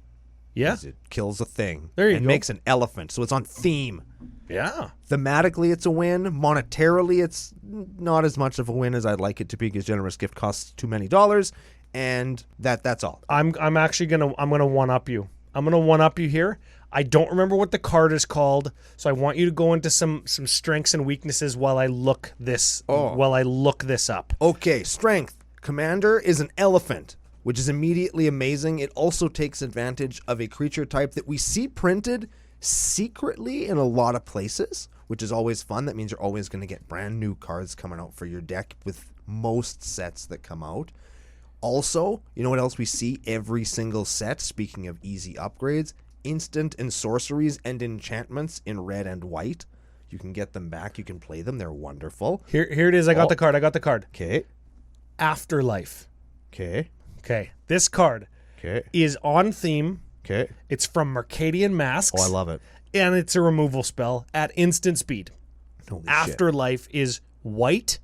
Yeah. 'Cause it kills a thing. There you and go. makes an elephant, so it's on theme. Yeah. Thematically, it's a win. Monetarily, it's not as much of a win as I'd like it to be because generous gift costs too many dollars, and that's all. I'm actually gonna one up you. I'm gonna one up you here. I don't remember what the card is called, so I want you to go into some strengths and weaknesses while I look this up. Okay, strength. Commander is an elephant, which is immediately amazing. It also takes advantage of a creature type that we see printed secretly in a lot of places, which is always fun. That means you're always going to get brand new cards coming out for your deck with most sets that come out. Also, you know what else we see every single set, speaking of easy upgrades? Instant and sorceries and enchantments in red and white. You can get them back. You can play them. They're wonderful. Here it is. I got the card. Okay. Afterlife. Okay. This card is on theme. Okay. It's from Mercadian Masks. Oh, I love it. And it's a removal spell at instant speed. Holy Afterlife is white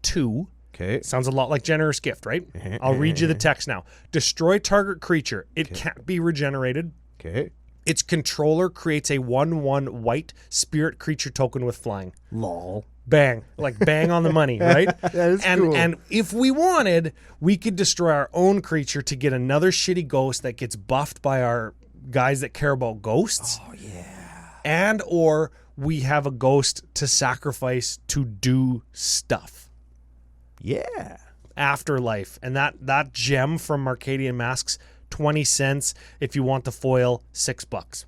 2. Okay. Sounds a lot like Generous Gift, right? I'll read you the text now. Destroy target creature. It can't be regenerated. Okay. Its controller creates a 1/1 white spirit creature token with flying. Lol. Bang. Like bang on the money, right? That is cool. And if we wanted, we could destroy our own creature to get another shitty ghost that gets buffed by our guys that care about ghosts. Oh, yeah. And or we have a ghost to sacrifice to do stuff. Yeah. Afterlife. And that gem from Mercadian Masks, 20 cents. If you want the foil, $6.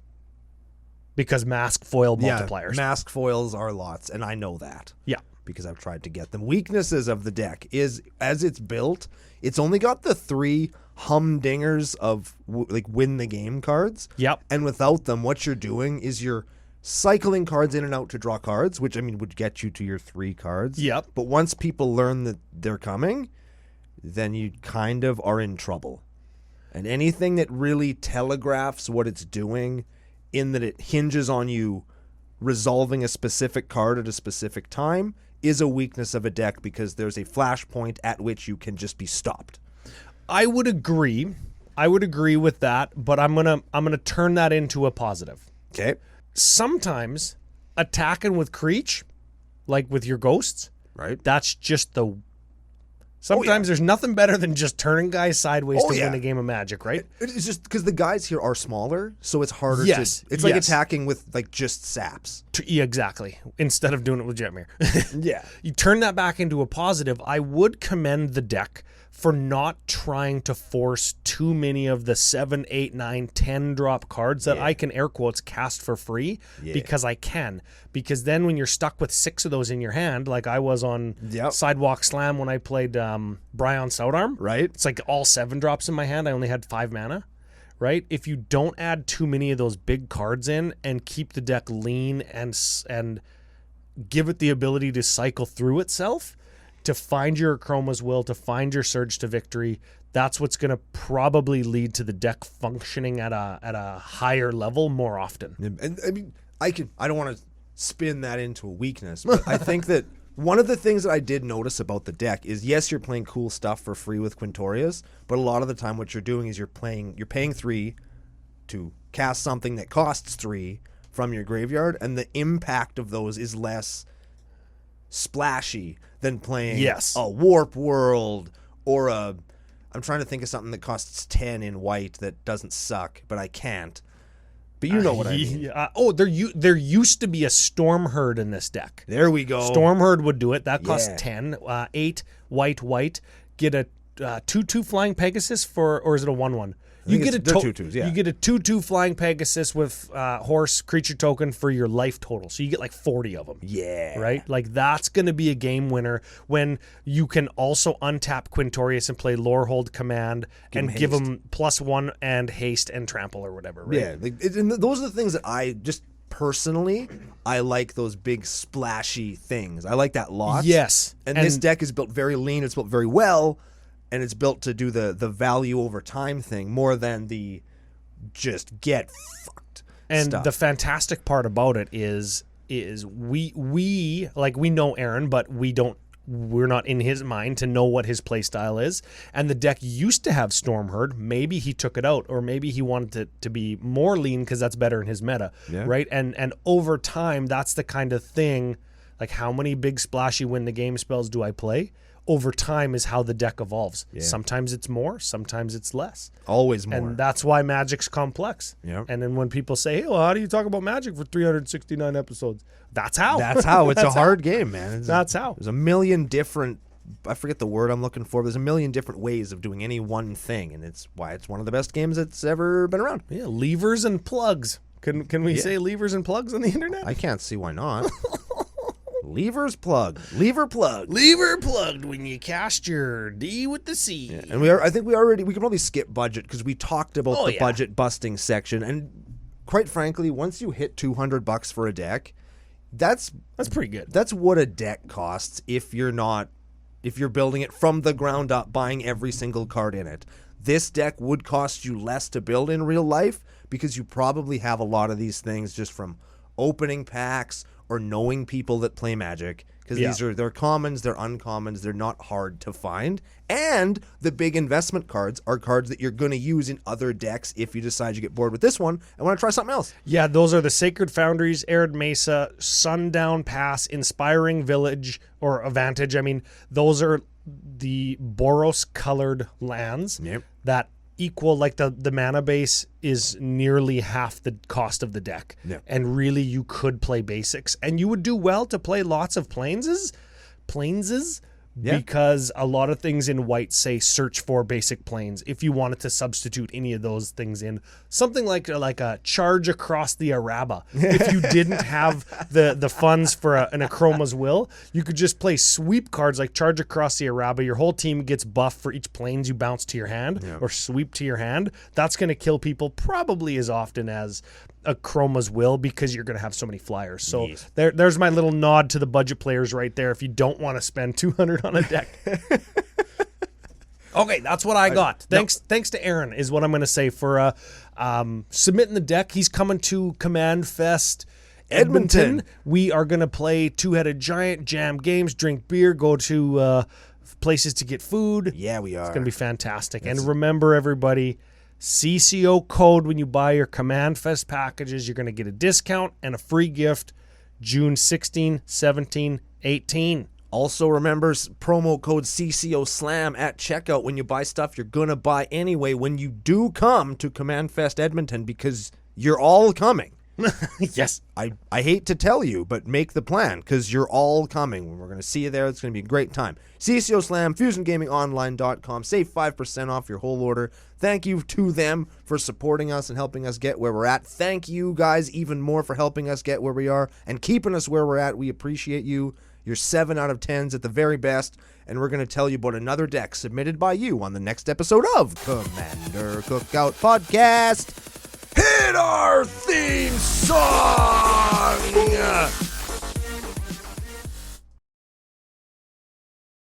Because mask foil multipliers. Mask foils are lots, and I know that. Yeah. Because I've tried to get them. Weaknesses of the deck is, as it's built, it's only got the 3 humdingers of win the game cards. Yep. And without them, what you're doing is you're cycling cards in and out to draw cards, which would get you to your 3 cards. Yep. But once people learn that they're coming, then you kind of are in trouble. And anything that really telegraphs what it's doing, in that it hinges on you resolving a specific card at a specific time, is a weakness of a deck, because there's a flashpoint at which you can just be stopped. I would agree with that, but I'm gonna turn that into a positive. Okay. Sometimes attacking with Creech, like with your ghosts, Right. that's just the... Sometimes there's nothing better than just turning guys sideways to win a game of Magic, right? It's just because the guys here are smaller, so it's harder to... It's like attacking with just saps. Yeah, exactly. Instead of doing it with Jetmir. Yeah. You turn that back into a positive. I would commend the deck for not trying to force too many of the 7, 8, 9, 10 drop cards that I can air quotes cast for free because I can. Because then when you're stuck with 6 of those in your hand, like I was on Sidewalk Slam when I played Bryon Soutarm, right? It's like all 7 drops in my hand. I only had 5 mana, right? If you don't add too many of those big cards in and keep the deck lean and give it the ability to cycle through itself, to find your Chroma's Will, to find your Surge to Victory, that's what's going to probably lead to the deck functioning at a higher level more often. And I mean, I don't want to spin that into a weakness, but I think that one of the things that I did notice about the deck is, yes, you're playing cool stuff for free with Quintorius, but a lot of the time what you're doing is you're paying 3 to cast something that costs 3 from your graveyard, and the impact of those is less splashy than playing a Warp World or I'm trying to think of something that costs 10 in white that doesn't suck, but I can't. But you know what I mean. There used to be a Storm Herd in this deck. There we go. Storm Herd would do it. That costs 10. 8 white. Get a 2/2 Flying Pegasus or is it a 1/1? You get a 2/2s, You get a 2/2 Flying Pegasus with horse creature token for your life total. So you get like 40 of them. Yeah. Right? Like that's going to be a game winner when you can also untap Quintorius and play Lorehold Command and give him +1 and haste and trample or whatever, right? Yeah. And those are the things that I just personally, I like those big splashy things. I like that lot. Yes. And this deck is built very lean. It's built very well. And it's built to do the value over time thing more than the just get fucked stuff. The fantastic part about it is we know Aaron, but we're not in his mind to know what his play style is. And the deck used to have Stormherd. Maybe he took it out, or maybe he wanted it to be more lean because that's better in his meta, right? And over time, that's the kind of thing. Like, how many big splashy win the game spells do I play? over time is how the deck evolves. Yeah. Sometimes it's more, sometimes it's less. Always more. And that's why Magic's complex. Yeah. And then when people say, hey, well, how do you talk about Magic for 369 episodes? That's how. That's how. It's a hard game, man. That's how. There's a million different, I forget the word I'm looking for, but there's a million different ways of doing any one thing, and it's why it's one of the best games that's ever been around. Yeah, levers and plugs. Can we say levers and plugs on the internet? I can't see why not. Levers plug. Lever plug. Lever plugged when you cast your D with the C. Yeah. And I think we can probably skip budget because we talked about the budget busting section, and quite frankly, once you hit $200 for a deck, that's pretty good. That's what a deck costs if you're building it from the ground up, buying every single card in it. This deck would cost you less to build in real life because you probably have a lot of these things just from opening packs or knowing people that play Magic, because they're commons, they're uncommons, they're not hard to find. And the big investment cards are cards that you're going to use in other decks if you decide you get bored with this one and want to try something else. Yeah, those are the Sacred Foundries, Arid Mesa, Sundown Pass, Inspiring Village, or Advantage. I mean, those are the Boros-colored lands that equal, like the mana base is nearly half the cost of the deck. And really you could play basics, and you would do well to play lots of planeses because a lot of things in white say search for basic planes. If you wanted to substitute any of those things in something like a charge across the Araba, if you didn't have the funds for an Akroma's Will, you could just play sweep cards like charge across the Araba. Your whole team gets buffed for each planes you bounce to your hand or sweep to your hand. That's going to kill people probably as often as Akroma's Will, because you're going to have so many flyers. So there's my little nod to the budget players right there if you don't want to spend $200 on a deck. Okay, that's what I got. Thanks to Aaron is what I'm going to say for submitting the deck. He's coming to CommandFest Edmonton. We are going to play Two-Headed Giant, jam games, drink beer, go to places to get food. Yeah, we are. It's going to be fantastic. And remember, everybody, CCO code when you buy your CommandFest packages. You're going to get a discount and a free gift June 16, 17, 18. Also remember promo code CCO Slam at checkout when you buy stuff you're going to buy anyway when you do come to CommandFest Edmonton, because you're all coming. Yes. I hate to tell you, but make the plan, because you're all coming. We're going to see you there. It's going to be a great time. CCO Slam, FusionGamingOnline.com. Save 5% off your whole order. Thank you to them for supporting us and helping us get where we're at. Thank you guys even more for helping us get where we are and keeping us where we're at. We appreciate you. You're 7 out of 10s at the very best. And we're going to tell you about another deck submitted by you on the next episode of Commander Cookout Podcast. Hit our theme song!